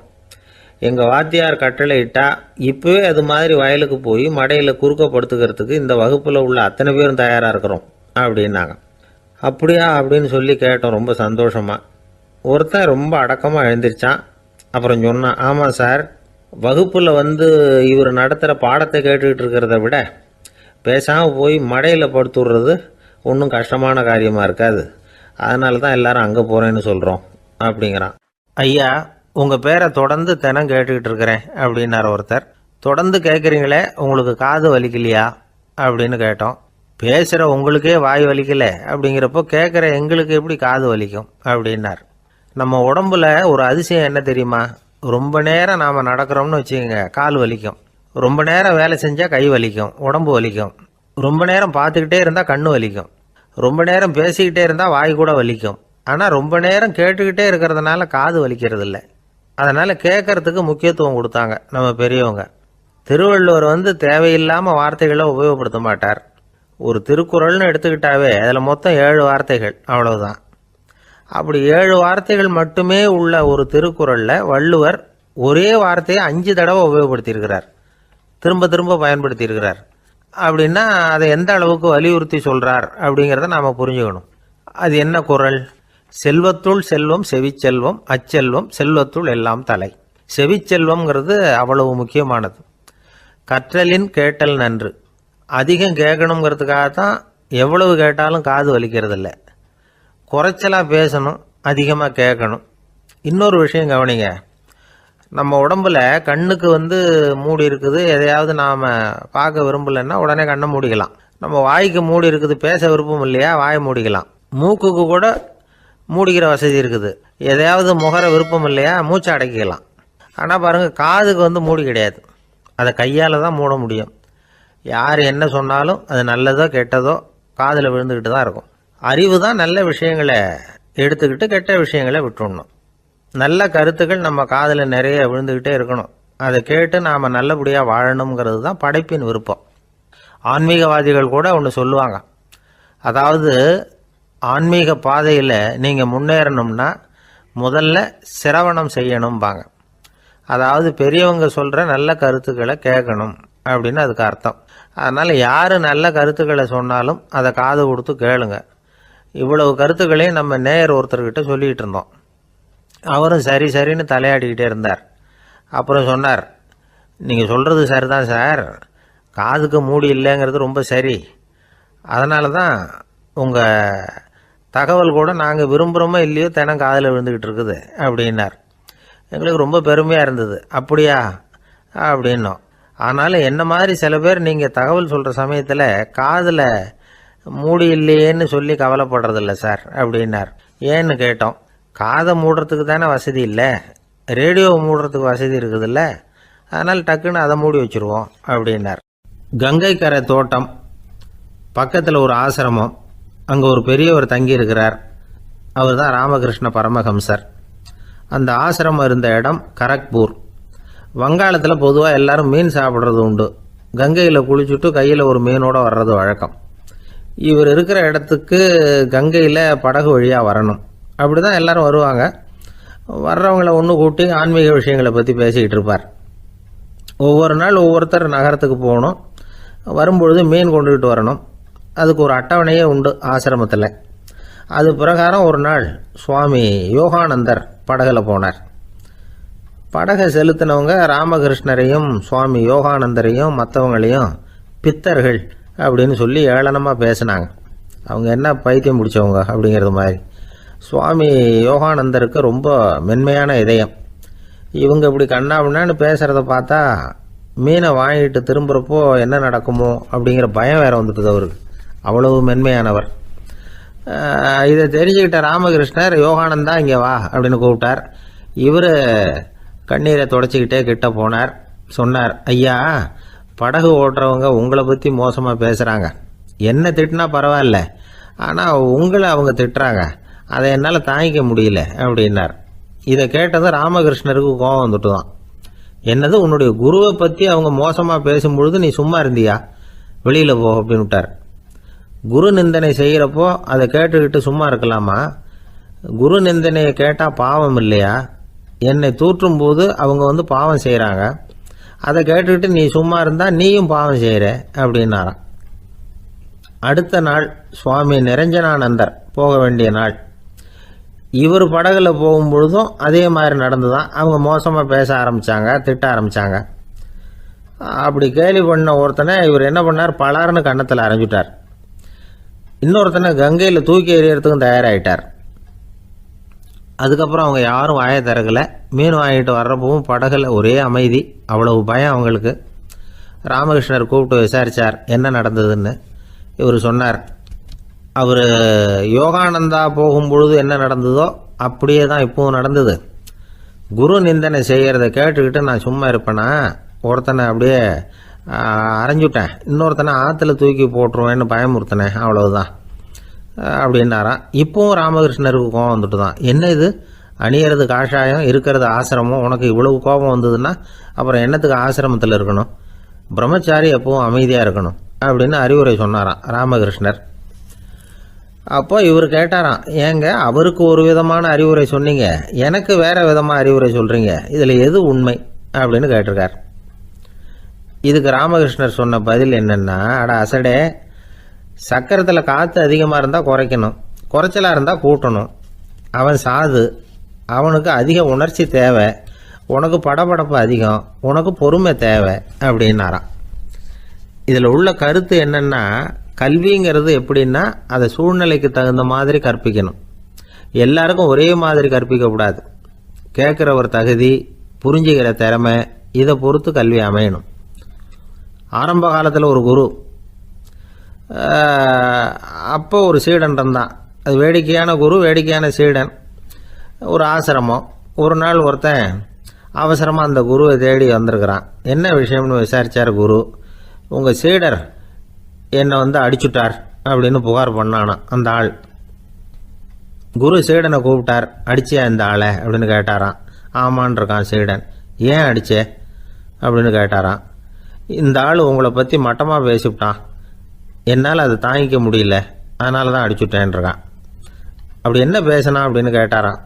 எங்கள் வாத்தியார் கட்டளை இட்டா இப்போவே அது மாதிரி வயலுக்கு போய் மடையில் குறுக்கப்படுத்துக்கிறதுக்கு இந்த வகுப்பில் உள்ள அத்தனை பேரும் தயாராக இருக்கிறோம் அப்படின்னாங்க. அப்படியா அப்படின்னு சொல்லி கேட்டோம் ரொம்ப சந்தோஷமாக. ஒருத்தன் ரொம்ப அடக்கமாக எழுந்திரிச்சான். அப்புறம் சொன்னான், ஆமாம் சார், வகுப்பில் இவர் நடத்துகிற பாடத்தை கேட்டுக்கிட்டு இருக்கிறத விட பேசாமல் போய் மடையில் படுத்துடுறது ஒன்றும் கஷ்டமான காரியமாக இருக்காது. அதனால தான் எல்லாரும் அங்கே போகிறேன்னு சொல்கிறோம் அப்படிங்கிறான். ஐயா, உங்கள் பேரை தொடர்ந்து தினம் கேட்டுக்கிட்டு இருக்கிறேன் அப்படின்னார் ஒருத்தர். தொடர்ந்து கேட்குறீங்களே, உங்களுக்கு காது வலிக்கலையா அப்படின்னு கேட்டோம். பேசுகிற உங்களுக்கே வாய் வலிக்கலை அப்படிங்கிறப்போ கேட்குற எங்களுக்கு எப்படி காது வலிக்கும் அப்படின்னார். நம்ம உடம்புல ஒரு அதிசயம் என்ன தெரியுமா? ரொம்ப நேரம் நாம் நடக்கிறோம்னு வச்சுக்கோங்க, கால் வலிக்கும். ரொம்ப நேரம் வேலை செஞ்சால் கை வலிக்கும், உடம்பு வலிக்கும். ரொம்ப நேரம் பார்த்துக்கிட்டே இருந்தால் கண்ணு வலிக்கும். ரொம்ப நேரம் பேசிக்கிட்டே இருந்தால் வாய் கூட வலிக்கும். ஆனால் ரொம்ப நேரம் கேட்டுக்கிட்டே இருக்கிறதுனால காது வலிக்கிறது இல்லை. அதனால் கேட்கறதுக்கு முக்கியத்துவம் கொடுத்தாங்க நம்ம பெரியவங்க. திருவள்ளுவர் தேவையில்லாமல் வார்த்தைகளை உபயோகப்படுத்த மாட்டார். ஒரு திருக்குறள்னு எடுத்துக்கிட்டாவே அதில் மொத்தம் 7 வார்த்தைகள், அவ்வளவுதான். அப்படி 7 வார்த்தைகள் மட்டுமே உள்ள ஒரு திருக்குறளில் வள்ளுவர் ஒரே வார்த்தையை 5 தடவை உபயோகப்படுத்தியிருக்கிறார், திரும்ப திரும்ப பயன்படுத்தியிருக்கிறார். அப்படின்னா அதை எந்த அளவுக்கு வலியுறுத்தி சொல்கிறார் அப்படிங்கிறத நாம் புரிஞ்சுக்கணும். அது என்ன குறள்? செல்வத்துள் செல்வம் செவிச்செல்வம், அச்செல்வம் செல்வத்துள் எல்லாம் தலை. செவிச்செல்வம்ங்கிறது அவ்வளவு முக்கியமானது. கற்றலின் கேட்டல் நன்று. அதிகம் கேட்கணுங்கிறதுக்காகத்தான் எவ்வளவு கேட்டாலும் காது வலிக்கிறதில்ல. குறைச்சலாக பேசணும், அதிகமாக கேட்கணும். இன்னொரு விஷயம் கவனிங்க, நம்ம உடம்புல கண்ணுக்கு மூடி இருக்குது, எதையாவது நாம் பார்க்க விரும்பலைன்னா உடனே கண்ணை மூடிக்கலாம். நம்ம வாய்க்கு மூடி இருக்குது, பேச விருப்பம் இல்லையா, வாயை மூடிக்கலாம். மூக்குக்கு கூட மூடிக்கிற வசதி இருக்குது, எதையாவது முகர விருப்பம் இல்லையா, மூச்சை அடக்கிக்கலாம். ஆனால் பாருங்கள், காதுக்கு மூடி கிடையாது, அதை கையால் தான் மூட முடியும். யார் என்ன சொன்னாலும் அது நல்லதோ கெட்டதோ காதில் விழுந்துக்கிட்டு தான் இருக்கும். அறிவு தான் நல்ல விஷயங்களை எடுத்துக்கிட்டு கெட்ட விஷயங்களை விட்டுடணும். நல்ல கருத்துக்கள் நம்ம காதில் நிறைய விழுந்துக்கிட்டே இருக்கணும். அதை கேட்டு நாம் நல்லபடியாக வாழணுங்கிறது தான் படைப்பின் விருப்பம். ஆன்மீகவாதிகள் கூட ஒன்று சொல்லுவாங்க, அதாவது ஆன்மீக பாதையில் நீங்கள் முன்னேறணும்னா முதல்ல சிரவணம் செய்யணும்பாங்க. அதாவது பெரியவங்க சொல்கிற நல்ல கருத்துக்களை கேட்கணும் அப்படின்னு அதுக்கு அர்த்தம். அதனால் யார் நல்ல கருத்துக்களை சொன்னாலும் அதை காது கொடுத்து கேளுங்க. இவ்வளவு கருத்துக்களையும் நம்ம நேயர் ஒருத்தர்கிட்ட சொல்லிகிட்டு இருந்தோம். அவரும் சரி சரின்னு தலையாடிக்கிட்டே இருந்தார். அப்புறம் சொன்னார், நீங்கள் சொல்கிறது சரிதான் சார், காதுக்கு மூடி இல்லைங்கிறது ரொம்ப சரி. அதனால தான் உங்கள் தகவல் கூட நாங்கள் விரும்புகிறோமோ இல்லையோ தினம் காதில் விழுந்துக்கிட்டு இருக்குது அப்படின்னார். எங்களுக்கு ரொம்ப பெருமையாக இருந்தது. அப்படியா அப்படின்னோம். ஆனாலும் என்ன மாதிரி சில பேர் நீங்கள் தகவல் சொல்கிற சமயத்தில் காதில் மூடி இல்லையேன்னு சொல்லி கவலைப்படுறதில்ல சார் அப்படின்னார். ஏன்னு கேட்டோம். காதை மூடுறதுக்கு தானே வசதி இல்லை, ரேடியோவை மூடுறதுக்கு வசதி இருக்குதுல்ல, அதனால் டக்குன்னு அதை மூடி வச்சுருவோம் அப்படின்னார். கங்கை கரை தோட்டம் பக்கத்தில் ஒரு ஆசிரமம், அங்கே ஒரு பெரியவர் தங்கியிருக்கிறார். அவர் தான் ராமகிருஷ்ண பரமஹம்சர். அந்த ஆசிரமம் இருந்த இடம் கரக்பூர். வங்காளத்தில் பொதுவாக எல்லாரும் மீன் சாப்பிட்றது உண்டு. கங்கையில் குளிச்சுட்டு கையில் ஒரு மீனோடு வர்றது வழக்கம். இவர் இருக்கிற இடத்துக்கு கங்கையில் படகு வழியாக வரணும். அப்படி தான் எல்லோரும் வருவாங்க. வர்றவங்கள ஒன்று கூட்டி ஆன்மீக விஷயங்களை பற்றி பேசிக்கிட்டு இருப்பார். ஒவ்வொரு நாள் ஒவ்வொருத்தர் நகரத்துக்கு போகணும், வரும்பொழுது மீன் கொண்டுக்கிட்டு வரணும். அதுக்கு ஒரு அட்டவணையே உண்டு ஆசிரமத்தில். அது பிரகாரம் ஒரு நாள் சுவாமி யோகானந்தர் படகில் போனார். படகை செலுத்தினவங்க ராமகிருஷ்ணரையும் சுவாமி யோகானந்தரையும் மற்றவங்களையும் பித்தர்கள் அப்படின்னு சொல்லி ஏளனமாக பேசினாங்க. அவங்க என்ன பைத்தியம் பிடிச்சவங்க அப்படிங்கிறது மாதிரி. சுவாமி யோகானந்தருக்கு ரொம்ப மென்மையான இதயம். இவங்க இப்படி கண்ணாபின்னான்னு பேசுகிறத பார்த்தா மீனை வாங்கிட்டு திரும்புகிறப்போ என்ன நடக்குமோ அப்படிங்கிற பயம் வேறு வந்துட்டுது அவருக்கு. அவ்வளவு மென்மையானவர். இதை தெரிஞ்சுக்கிட்ட ராமகிருஷ்ணர், யோகானந்தா இங்கே வா அப்படின்னு கூப்பிட்டார். இவர் கண்ணீரை தொடச்சிக்கிட்டே கிட்ட போனார். சொன்னார், ஐயா, படகு ஓட்டுறவங்க உங்களை பற்றி மோசமாக பேசுகிறாங்க. என்ன திட்டினா பரவாயில்ல, ஆனால் உங்களை அவங்க திட்டுறாங்க, அதை என்னால் தாங்கிக்க முடியல அப்படின்னார். இதை கேட்டதும் ராமகிருஷ்ணருக்கு கோபம் வந்துட்டு தான். என்னது, உன்னுடைய குருவை பற்றி அவங்க மோசமாக பேசும்பொழுது நீ சும்மா இருந்தியா, வெளியில் போ அப்படின்னு விட்டார். குரு நிந்தனை செய்கிறப்போ அதை கேட்டுக்கிட்டு சும்மா இருக்கலாமா? குரு நிந்தனையை கேட்டால் பாவம் இல்லையா? என்னை தூற்றும் போது அவங்க வந்து பாவம் செய்கிறாங்க, அதை கேட்டுக்கிட்டு நீ சும்மா இருந்தால் நீயும் பாவம் செய்கிற அப்படின்னாராம். அடுத்த நாள் சுவாமி நிரஞ்சனானந்தர் போக வேண்டிய நாள். இவர் படகுல போகும்பொழுதும் அதே மாதிரி நடந்துதான். அவங்க மோசமாக பேச ஆரம்பித்தாங்க, திட்ட ஆரம்பித்தாங்க. அப்படி கேலி பண்ண ஒருத்தனை இவர் என்ன பண்ணார், பலார்னு கன்னத்தில் அரைஞ்சிட்டார். இன்னொருத்தனை கங்கையில் தூக்கி எறியறதுக்கும் தயாராகிட்டார். அதுக்கப்புறம் அவங்க யாரும் வாயை திறக்கலை. மீன் வாங்கிட்டு வர்றப்பவும் படகுல ஒரே அமைதி, அவ்வளவு பயம் அவங்களுக்கு. ராமகிருஷ்ணர் கூப்பிட்டு விசாரித்தார் என்ன நடந்ததுன்னு. இவர் சொன்னார், அவர் யோகானந்தா போகும்பொழுது என்ன நடந்ததோ அப்படியே தான் இப்பவும் நடந்தது. குரு நிந்தனை செய்கிறத கேட்டுக்கிட்டு நான் சும்மா இருப்பேனா, ஒருத்தனை அப்படியே அரைஞ்சுட்டேன், இன்னொருத்தனை ஆற்றுல தூக்கி போட்டுருவேன்னு பயமுறுத்தினேன், அவ்வளவுதான் அப்படின்னாராம். இப்போவும் ராமகிருஷ்ணருக்கு கோபம் வந்துட்டு தான். என்ன இது, அணியறது காஷாயம், இருக்கிறது ஆசிரமம், உனக்கு இவ்வளவு கோபம் வந்ததுன்னா அப்புறம் என்னத்துக்கு ஆசிரமத்தில் இருக்கணும், பிரம்மச்சாரி எப்பவும் அமைதியாக இருக்கணும் அப்படின்னு அறிவுரை சொன்னாராம் ராமகிருஷ்ணர். அப்போ இவர் கேட்டாராம், ஏங்க அவருக்கு ஒரு விதமான அறிவுரை சொன்னீங்க, எனக்கு வேற விதமாக அறிவுரை சொல்கிறீங்க, இதில் எது உண்மை அப்படின்னு கேட்டிருக்கார். இதுக்கு ராமகிருஷ்ணர் சொன்ன பதில் என்னென்னா, அட அசடே, சக்கரத்தில் காற்று அதிகமாக இருந்தால் குறைக்கணும், குறைச்சலாக இருந்தால் கூட்டணும். அவன் சாது, அவனுக்கு அதிக உணர்ச்சி தேவை, உனக்கு படபடப்பு அதிகம், உனக்கு பொறுமை தேவை அப்படின்னாராம். இதில் உள்ள கருத்து என்னென்னா, கல்விங்கிறது எப்படின்னா அதை சூழ்நிலைக்கு தகுந்த மாதிரி கற்பிக்கணும். எல்லாருக்கும் ஒரே மாதிரி கற்பிக்கக்கூடாது. கேட்குறவர் தகுதி, புரிஞ்சுக்கிற திறமை, இதை பொறுத்து கல்வி அமையணும். ஆரம்ப காலத்தில் ஒரு குரு, அப்போ ஒரு சீடன் இருந்தான். அது வேடிக்கையான குரு, வேடிக்கையான சீடன். ஒரு ஆசிரமம். ஒரு நாள் ஒருத்தன் அவசரமாக அந்த குருவை தேடி வந்திருக்கிறான். என்ன விஷயம்னு விசாரித்தார் குரு. உங்கள் சீடர் என்னை வந்து அடிச்சுட்டார் அப்படின்னு புகார் பண்ணானா அந்த ஆள். குரு சீடனை கூப்பிட்டார். அடிச்சியா இந்த ஆளை அப்படின்னு கேட்டாராம். ஆமான் இருக்கான் சீடன். ஏன் அடிச்சே அப்படின்னு கேட்டாராம். இந்த ஆள் உங்களை பற்றி மட்டமாக பேசிவிட்டான், என்னால் அதை தாங்கிக்க முடியல, அதனால தான் அடிச்சுட்டேன்ருக்கான். அப்படி என்ன பேசினா அப்படின்னு கேட்டாராம்.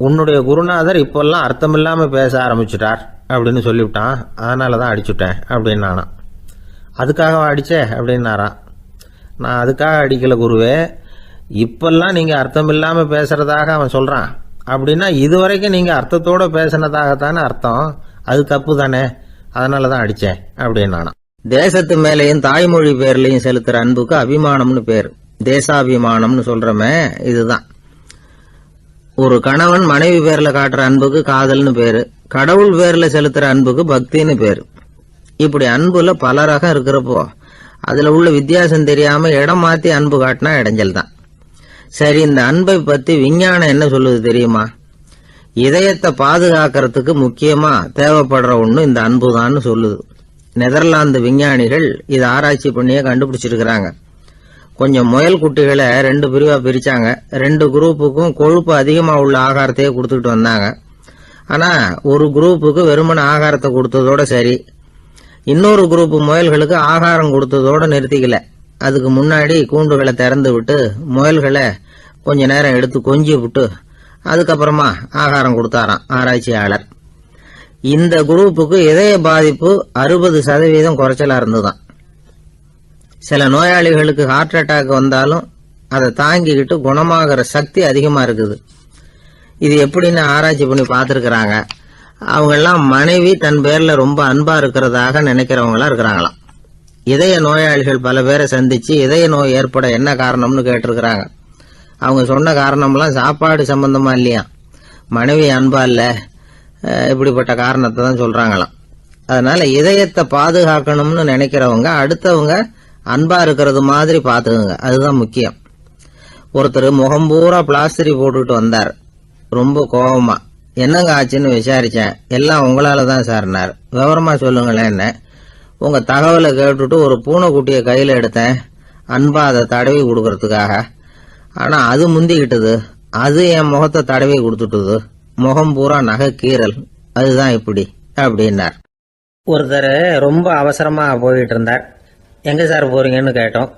உன்னுடைய குருநாதர் இப்போல்லாம் அர்த்தமில்லாமல் பேச ஆரம்பிச்சுட்டார் அப்படின்னு சொல்லிவிட்டான், அதனால தான் அடிச்சுட்டேன் அப்படின்னு நானாம். அதுக்காக அடித்தே அப்படின்னாராம். நான் அதுக்காக அடிக்கலை குருவே, இப்பெல்லாம் நீங்கள் அர்த்தம் இல்லாமல் பேசுகிறதாக அவன் சொல்கிறான், அப்படின்னா இதுவரைக்கும் நீங்கள் அர்த்தத்தோடு பேசினதாகத்தானே அர்த்தம், அது தப்பு தானே, அதனால தான் அடித்தேன் அப்படின்னு நானாம். தேசத்து மேலேயும் தாய்மொழி பேர்லையும் செலுத்துற அன்புக்கு அபிமானம்னு பேர். தேசாபிமானம்னு சொல்றமே இதுதான். ஒரு கணவன் மனைவி பேர்ல காட்டுற அன்புக்கு காதல்னு பேரு, கடவுள் பேர்ல செலுத்துற அன்புக்கு பக்தின்னு பேரு. இப்படி அன்புல பல ரகம் இருக்கிறப்போ அதுல உள்ள வித்தியாசம் தெரியாம இடம் மாத்தி அன்பு காட்டினா இடைஞ்சல் தான். சரி, இந்த அன்பை பத்தி விஞ்ஞானம் என்ன சொல்லுது தெரியுமா? இதயத்தை பாதுகாக்கிறதுக்கு முக்கியமா தேவைப்படுற ஒண்ணு இந்த அன்புதான்னு சொல்லுது. நெதர்லாந்து விஞ்ஞானிகள் இதை ஆராய்ச்சி பண்ணியே கண்டுபிடிச்சிருக்கிறாங்க. கொஞ்சம் முயல் குட்டிகளை 2 பிரிவா பிரிச்சாங்க. 2 குரூப்புக்கும் கொழுப்பு அதிகமா உள்ள ஆகாரத்தையே கொடுத்துக்கிட்டு வந்தாங்க. ஆனா ஒரு குரூப்புக்கு வெறுமன ஆகாரத்தை கொடுத்ததோட சரி, இன்னொரு குரூப் முயல்களுக்கு ஆகாரம் கொடுத்ததோட நிறுத்திக்கல. அதுக்கு முன்னாடி கூண்டுகளை திறந்து விட்டு முயல்களை கொஞ்ச நேரம் எடுத்து கொஞ்சி விட்டு அதுக்கப்புறமா ஆகாரம் கொடுத்தாராம் ஆராய்ச்சியாளர். இந்த குரூப்புக்கு இதய பாதிப்பு 60% குறைச்சலா இருந்துதான். சில நோயாளிகளுக்கு ஹார்ட் அட்டாக் வந்தாலும் அதை தாங்கிக்கிட்டு குணமாகிற சக்தி அதிகமா இருக்குது. இது எப்படின்னு ஆராய்ச்சி பண்ணி பார்த்துருக்கிறாங்க. அவங்கெல்லாம் மனைவி தன் பேர்ல ரொம்ப அன்பா இருக்கிறதாக நினைக்கிறவங்களா இருக்கிறாங்களாம். இதய நோயாளிகள் பல பேரை சந்திச்சு இதய நோய் ஏற்பட என்ன காரணம்னு கேட்டிருக்கிறாங்க. அவங்க சொன்ன காரணம்லாம் சாப்பாடு சம்பந்தமா இல்லையா, மனைவி அன்பா இல்ல, இப்படிப்பட்ட காரணத்தை தான் சொல்றாங்களாம். அதனால இதயத்தை பாதுகாக்கணும்னு நினைக்கிறவங்க அடுத்தவங்க அன்பா இருக்கிறது மாதிரி பாத்துக்குங்க, அதுதான் முக்கியம். ஒருத்தர் முகம் பூரா பிளாஸ்டரி போட்டுட்டு வந்தார். ரொம்ப கோபமா, என்னங்க ஆச்சுன்னு விசாரிச்சேன். எல்லாம் உங்களால தான் சார்னார். விவரமா சொல்லுங்களேன். என்ன உங்க தகவலை கேட்டுட்டு ஒரு பூனைக்குட்டியை கையில எடுத்தேன், அன்பா அதை தடவி கொடுக்கறதுக்காக. ஆனா அது முந்திக்கிட்டது, அது என் முகத்தை தடவி கொடுத்துட்டுது, முகம் பூரா நகை கீறல், அதுதான் இப்படி அப்படின்னார். ஒருத்தர் ரொம்ப அவசரமா போயிட்டு இருந்தார். எங்க சார் போறீங்கன்னு கேட்டோம்.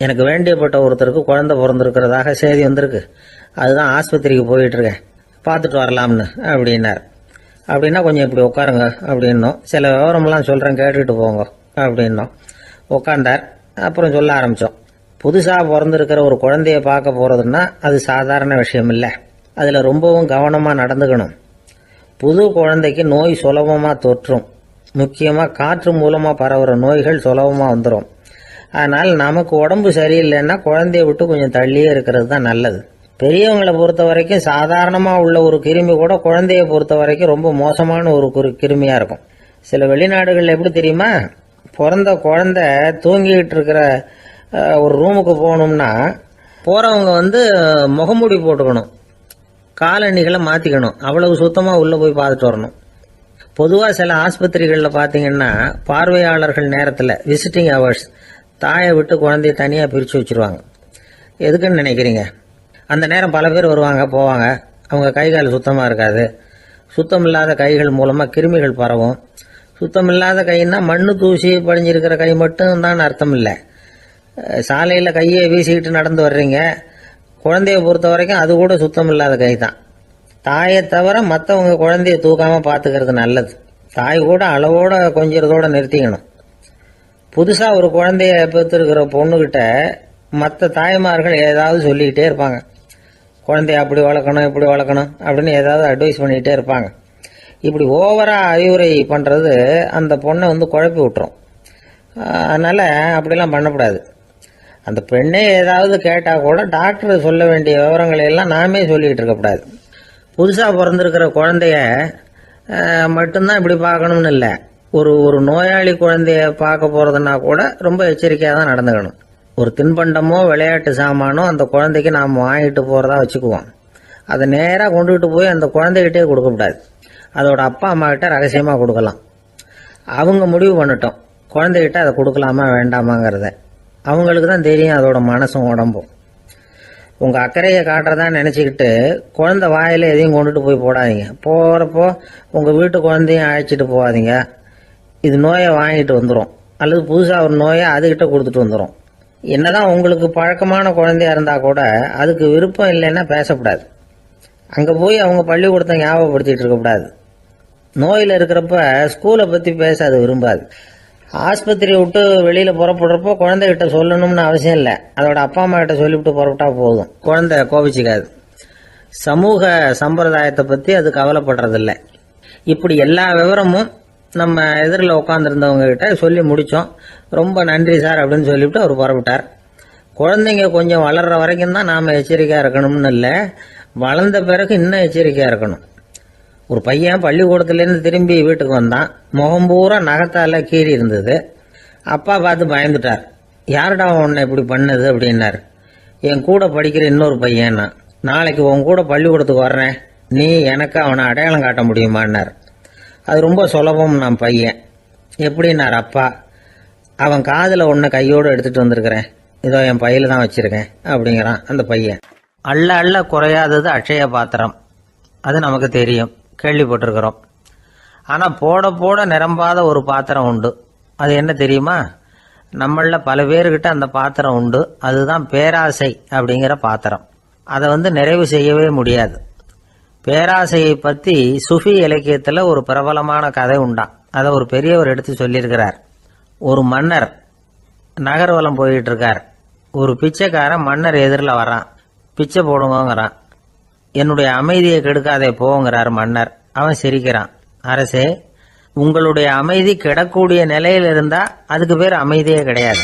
எனக்கு வேண்டியப்பட்ட ஒருத்தருக்கு குழந்தை பிறந்திருக்கிறதாக செய்தி வந்திருக்கு, அதுதான் ஆஸ்பத்திரிக்கு போயிட்டு இருக்கேன், பார்த்துட்டு வரலாம்னு அப்படின்னார். அப்படின்னா கொஞ்சம் இப்படி உட்காருங்க அப்படின்னோம். சில விவரமெல்லாம் சொல்கிறேன் கேட்டுக்கிட்டு போங்க அப்படின்னோம். உட்காந்தார். அப்புறம் சொல்ல ஆரம்பித்தோம். புதுசாக பிறந்திருக்கிற ஒரு குழந்தைய பார்க்க போகிறதுன்னா அது சாதாரண விஷயம் இல்லை. அதில் ரொம்பவும் கவனமாக நடந்துக்கணும். புது குழந்தைக்கு நோய் சுலபமாக தொற்றும். முக்கியமாக காற்று மூலமாக பரவுற நோய்கள் சுலபமாக வந்துடும். அதனால் நமக்கு உடம்பு சரியில்லைன்னா குழந்தைய விட்டு கொஞ்சம் தள்ளியே இருக்கிறது தான் நல்லது. பெரியவங்களை பொறுத்த வரைக்கும் சாதாரணமாக உள்ள ஒரு கிருமி கூட குழந்தைய பொறுத்த வரைக்கும் ரொம்ப மோசமான ஒரு கிருமியாக இருக்கும். சில வெளிநாடுகளில் எப்படி தெரியுமா, பிறந்த குழந்தை தூங்கிக்கிட்டு இருக்கிற ஒரு ரூமுக்கு போகணும்னா போகிறவங்க முகமூடி போட்டுக்கணும், காலணிகளை மாற்றிக்கணும், அவ்வளவு சுத்தமாக உள்ளே போய் பார்த்துட்டு வரணும். பொதுவாக சில ஆஸ்பத்திரிகளில் பார்த்தீங்கன்னா பார்வையாளர்கள் நேரத்தில் விசிட்டிங் ஹவர்ஸ் தாயை விட்டு குழந்தைய தனியாக பிரித்து வச்சுருவாங்க. எதுக்குன்னு நினைக்கிறீங்க? அந்த நேரம் பல பேர் வருவாங்க போவாங்க. அவங்க கை கால் சுத்தமாக இருக்காது. சுத்தம் இல்லாத கைகள் மூலமாக கிருமிகள் பரவும். சுத்தம் இல்லாத கைன்னா மண்ணு தூசி படிஞ்சிருக்கிற கை மட்டும் தான் அர்த்தம் இல்லை. சாலையில் கையை வீசிக்கிட்டு நடந்து வர்றீங்க, குழந்தைய பொறுத்த வரைக்கும் அது கூட சுத்தம் இல்லாத கை தான். தாயை தவிர மற்றவங்க குழந்தைய தூக்காமல் பார்த்துக்கிறது நல்லது. தாய் கூட அளவோட கொஞ்சிறதோட நிறுத்திக்கணும். புதுசாக ஒரு குழந்தைய பெற்றிருக்கிற பொண்ணுகிட்ட மற்ற தாய்மார்கள் ஏதாவது சொல்லிக்கிட்டே இருப்பாங்க. குழந்தைய அப்படி வளர்க்கணும் இப்படி வளர்க்கணும் அப்படின்னு ஏதாவது அட்வைஸ் பண்ணிக்கிட்டே இருப்பாங்க. இப்படி ஓவராக அறிவுரை பண்ணுறது அந்த பொண்ணை குழப்பி விட்டுரும். அதனால் அப்படிலாம் பண்ணக்கூடாது. அந்த பெண்ணே ஏதாவது கேட்டால் கூட டாக்டர் சொல்ல வேண்டிய விவரங்களை எல்லாம் நாமே சொல்லிக்கிட்டு இருக்கக்கூடாது. புதுசாக பிறந்திருக்கிற குழந்தைய மட்டும்தான் இப்படி பார்க்கணும்னு இல்லை. ஒரு நோயாளி குழந்தைய பார்க்க போகிறதுனா கூட ரொம்ப எச்சரிக்கையாக தான் நடந்துக்கணும். ஒரு தின்பண்டமோ விளையாட்டு சாமானோ அந்த குழந்தைக்கு நாம் வாங்கிட்டு போகிறதா வச்சுக்குவோம். அதை நேராக கொண்டுகிட்டு போய் அந்த குழந்தைகிட்டே கொடுக்கக்கூடாது. அதோட அப்பா அம்மா கிட்ட ரகசியமாக கொடுக்கலாம். அவங்க முடிவு பண்ணட்டும் குழந்தைகிட்ட அதை கொடுக்கலாமா வேண்டாமாங்கிறத. அவங்களுக்கு தான் தெரியும் அதோட மனசும் உடம்பும். உங்கள் அக்கறையை காட்டுறதா நினச்சிக்கிட்டு குழந்தை வாயில் எதையும் கொண்டுட்டு போய் போடாதீங்க. போகிறப்போ உங்கள் வீட்டு குழந்தையும் அழைச்சிட்டு போகாதீங்க. இது நோயை வாங்கிட்டு வந்துடும், அல்லது புதுசாக ஒரு நோயை அதுகிட்ட கொடுத்துட்டு வந்துடும். என்னதான் உங்களுக்கு பழக்கமான குழந்தையா இருந்தால் கூட அதுக்கு விருப்பம் இல்லைன்னா பேசக்கூடாது. அங்கே போய் அவங்க பள்ளிக்கூடத்தை ஞாபகப்படுத்திட்டு இருக்கக்கூடாது. நோயில் இருக்கிறப்ப ஸ்கூலை பற்றி பேச அது விரும்பாது. ஆஸ்பத்திரியை விட்டு வெளியில் புறப்படுறப்போ குழந்தைகிட்ட சொல்லணும்னு அவசியம் இல்லை. அதோட அப்பா அம்மா கிட்ட சொல்லிவிட்டு புறப்பட்டா போதும். குழந்தை கோபிச்சிக்காது. சமூக சம்பிரதாயத்தை பற்றி அது கவலைப்படுறதில்லை. இப்படி எல்லா விவரமும் நம்ம எதிரில் உட்காந்துருந்தவங்க கிட்ட சொல்லி முடித்தோம். ரொம்ப நன்றி சார் அப்படின்னு சொல்லிவிட்டு அவர் புறப்பட்டார். குழந்தைங்க கொஞ்சம் வளர்கிற வரைக்கும் தான் நாம் எச்சரிக்கையாக இருக்கணும்னு இல்லை, வளர்ந்த பிறகு இன்னும் எச்சரிக்கையாக இருக்கணும். ஒரு பையன் பள்ளிக்கூடத்துலேருந்து திரும்பி வீட்டுக்கு வந்தான். முகம் பூரா நகத்தால் கீறி இருந்தது. அப்பா பார்த்து பயந்துட்டார். யாருடா உன்னை இப்படி பண்ணது அப்படின்னார். என் கூட படிக்கிற இன்னொரு பையன்னா. நாளைக்கு உன் கூட பள்ளிக்கூடத்துக்கு வர்றேன், நீ எனக்கு அவனை அடையாளம் காட்ட முடியுமான்னார். அது ரொம்ப சுலபம் நான் பையன். எப்படின்னார் அப்பா. அவன் காதில் ஒன்று கையோடு எடுத்துகிட்டு வந்திருக்கிறேன், இதோ என் பையில தான் வச்சுருக்கேன் அப்படிங்கிறான் அந்த பையன். அள்ள அள்ள குறையாதது அட்சய பாத்திரம், அது நமக்கு தெரியும், கேள்விப்பட்டிருக்கிறோம். ஆனால் போட போட நிரம்பாத ஒரு பாத்திரம் உண்டு. அது என்ன தெரியுமா? நம்மளில் பல பேர்கிட்ட அந்த பாத்திரம் உண்டு. அதுதான் பேராசை அப்படிங்கிற பாத்திரம். அதை நிறைவு செய்யவே முடியாது. பேராசையை பற்றி சுஃபி இலக்கியத்தில் ஒரு பிரபலமான கதை உண்டாம். அதை ஒரு பெரியவர் எடுத்து சொல்லியிருக்கிறார். ஒரு மன்னர் நகர்வலம் போயிட்டு இருக்கார். ஒரு பிச்சைக்காரன் மன்னர் எதிரில் வரான். பிச்சை போடுங்கிறான். என்னுடைய அமைதியை கெடுக்காதே போங்கிறார் மன்னர். அவன் சிரிக்கிறான். அரசே, உங்களுடைய அமைதி கெடக்கூடிய நிலையில் இருந்தால் அதுக்கு பேர் அமைதியே கிடையாது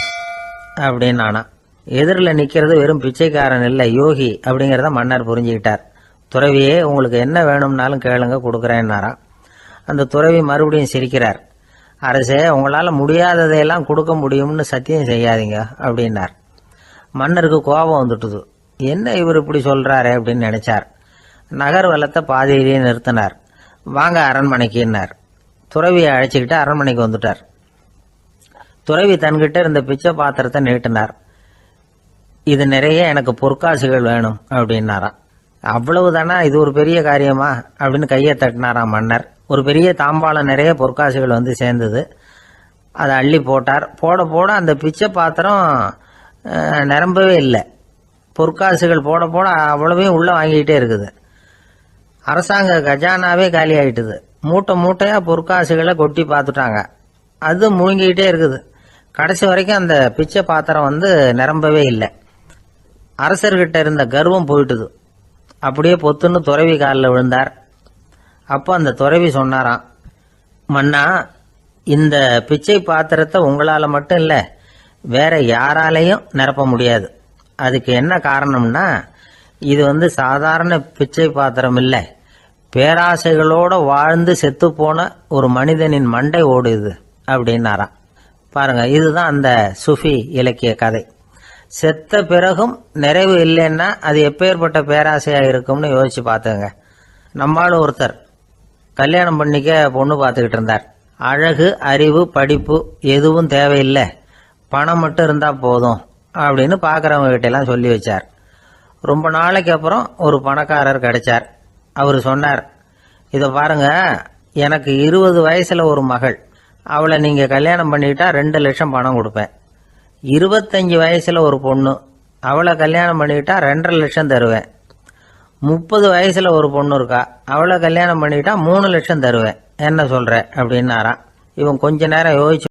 அப்படின்னு ஆனா. எதிரில் நிற்கிறது வெறும் பிச்சைக்காரன் இல்லை, யோகி அப்படிங்கிறத மன்னர் புரிஞ்சுக்கிட்டார். துறவியே, உங்களுக்கு என்ன வேணும்னாலும் கேளுங்க, கொடுக்குறேன்னாராம். அந்த துறவி மறுபடியும் சிரிக்கிறார். அரசே, உங்களால் முடியாததையெல்லாம் கொடுக்க முடியும்னு சத்தியம் செய்யாதீங்க அப்படின்னார். மன்னருக்கு கோபம் வந்துட்டுது. என்ன இவர் இப்படி சொல்கிறாரே அப்படின்னு நினைச்சார். நகர்வலத்தை பாதியிலேயே நிறுத்தினார். வாங்க அரண்மனைக்குன்னார். துறவியை அழைச்சிக்கிட்டு அரண்மனைக்கு வந்துட்டார். துறவி தன்கிட்ட இருந்த பிச்சை பாத்திரத்தை நீட்டினார். இது நிறைய எனக்கு பொற்காசுகள் வேணும் அப்படின்னாராம். அவ்வளவுதானா, இது ஒரு பெரிய காரியமா அப்படின்னு கையை தட்டினாராம் மன்னர். ஒரு பெரிய தாம்பாளம் நிறைய பொற்காசுகள் சேர்ந்தது. அதை அள்ளி போட்டார். போட போட அந்த பிச்சை பாத்திரம் நிரம்பவே இல்லை. பொற்காசுகள் போட போட அவ்வளவையும் உள்ளே வாங்கிக்கிட்டே இருக்குது. அரசாங்க கஜானாவே காலி ஆயிட்டுது. மூட்டை மூட்டையா பொற்காசுகளை கொட்டி பார்த்துட்டாங்க. அது முழுங்கிக்கிட்டே இருக்குது. கடைசி வரைக்கும் அந்த பிச்சை பாத்திரம் நிரம்பவே இல்லை. அரசர்கிட்ட இருந்த கர்வம் போயிட்டுது. அப்படியே பொத்துன்னு துறவி காலில் விழுந்தார். அப்போ அந்த துறவி சொன்னாராம், மன்னா, இந்த பிச்சை பாத்திரத்தை உங்களால் மட்டும் இல்லை, வேற யாராலையும் நிரப்ப முடியாது. அதுக்கு என்ன காரணம்னா, இது சாதாரண பிச்சை பாத்திரம் இல்லை, பேராசைகளோட வாழ்ந்து செத்து போன ஒரு மனிதனின் மண்டை ஓடுது அப்படின்னாராம். பாருங்க, இதுதான் அந்த சுஃபி இலக்கிய கதை. செத்த பிறகும் நிறைவு இல்லைன்னா அது எப்பேற்பட்ட பேராசையா இருக்கும்னு யோசிச்சு பார்த்துங்க. நம்மளும் ஒருத்தர் கல்யாணம் பண்ணிக்க பொண்ணு பார்த்துக்கிட்டு இருந்தார். அழகு, அறிவு, படிப்பு எதுவும் தேவையில்லை, பணம் மட்டும் இருந்தா போதும் அப்படின்னு பார்க்குறவங்க கிட்ட எல்லாம் சொல்லி வச்சார். ரொம்ப நாளைக்கு அப்புறம் ஒரு பணக்காரர் கிடைச்சார். அவர் சொன்னார், இதை பாருங்க, எனக்கு 20 வயசுல ஒரு மகள், அவளை நீங்க கல்யாணம் பண்ணிக்கிட்டா 2 லட்சம் பணம் கொடுப்பேன். 25 வயசுல ஒரு பொண்ணு, அவளை கல்யாணம் பண்ணிக்கிட்டா 2.5 லட்சம் தருவேன். 30 வயசுல ஒரு பொண்ணு இருக்கா, அவளை கல்யாணம் பண்ணிக்கிட்டா 3 லட்சம் தருவேன். என்ன சொல்ற அப்படின்னாராம். இவன் கொஞ்ச நேரம் யோசிச்சு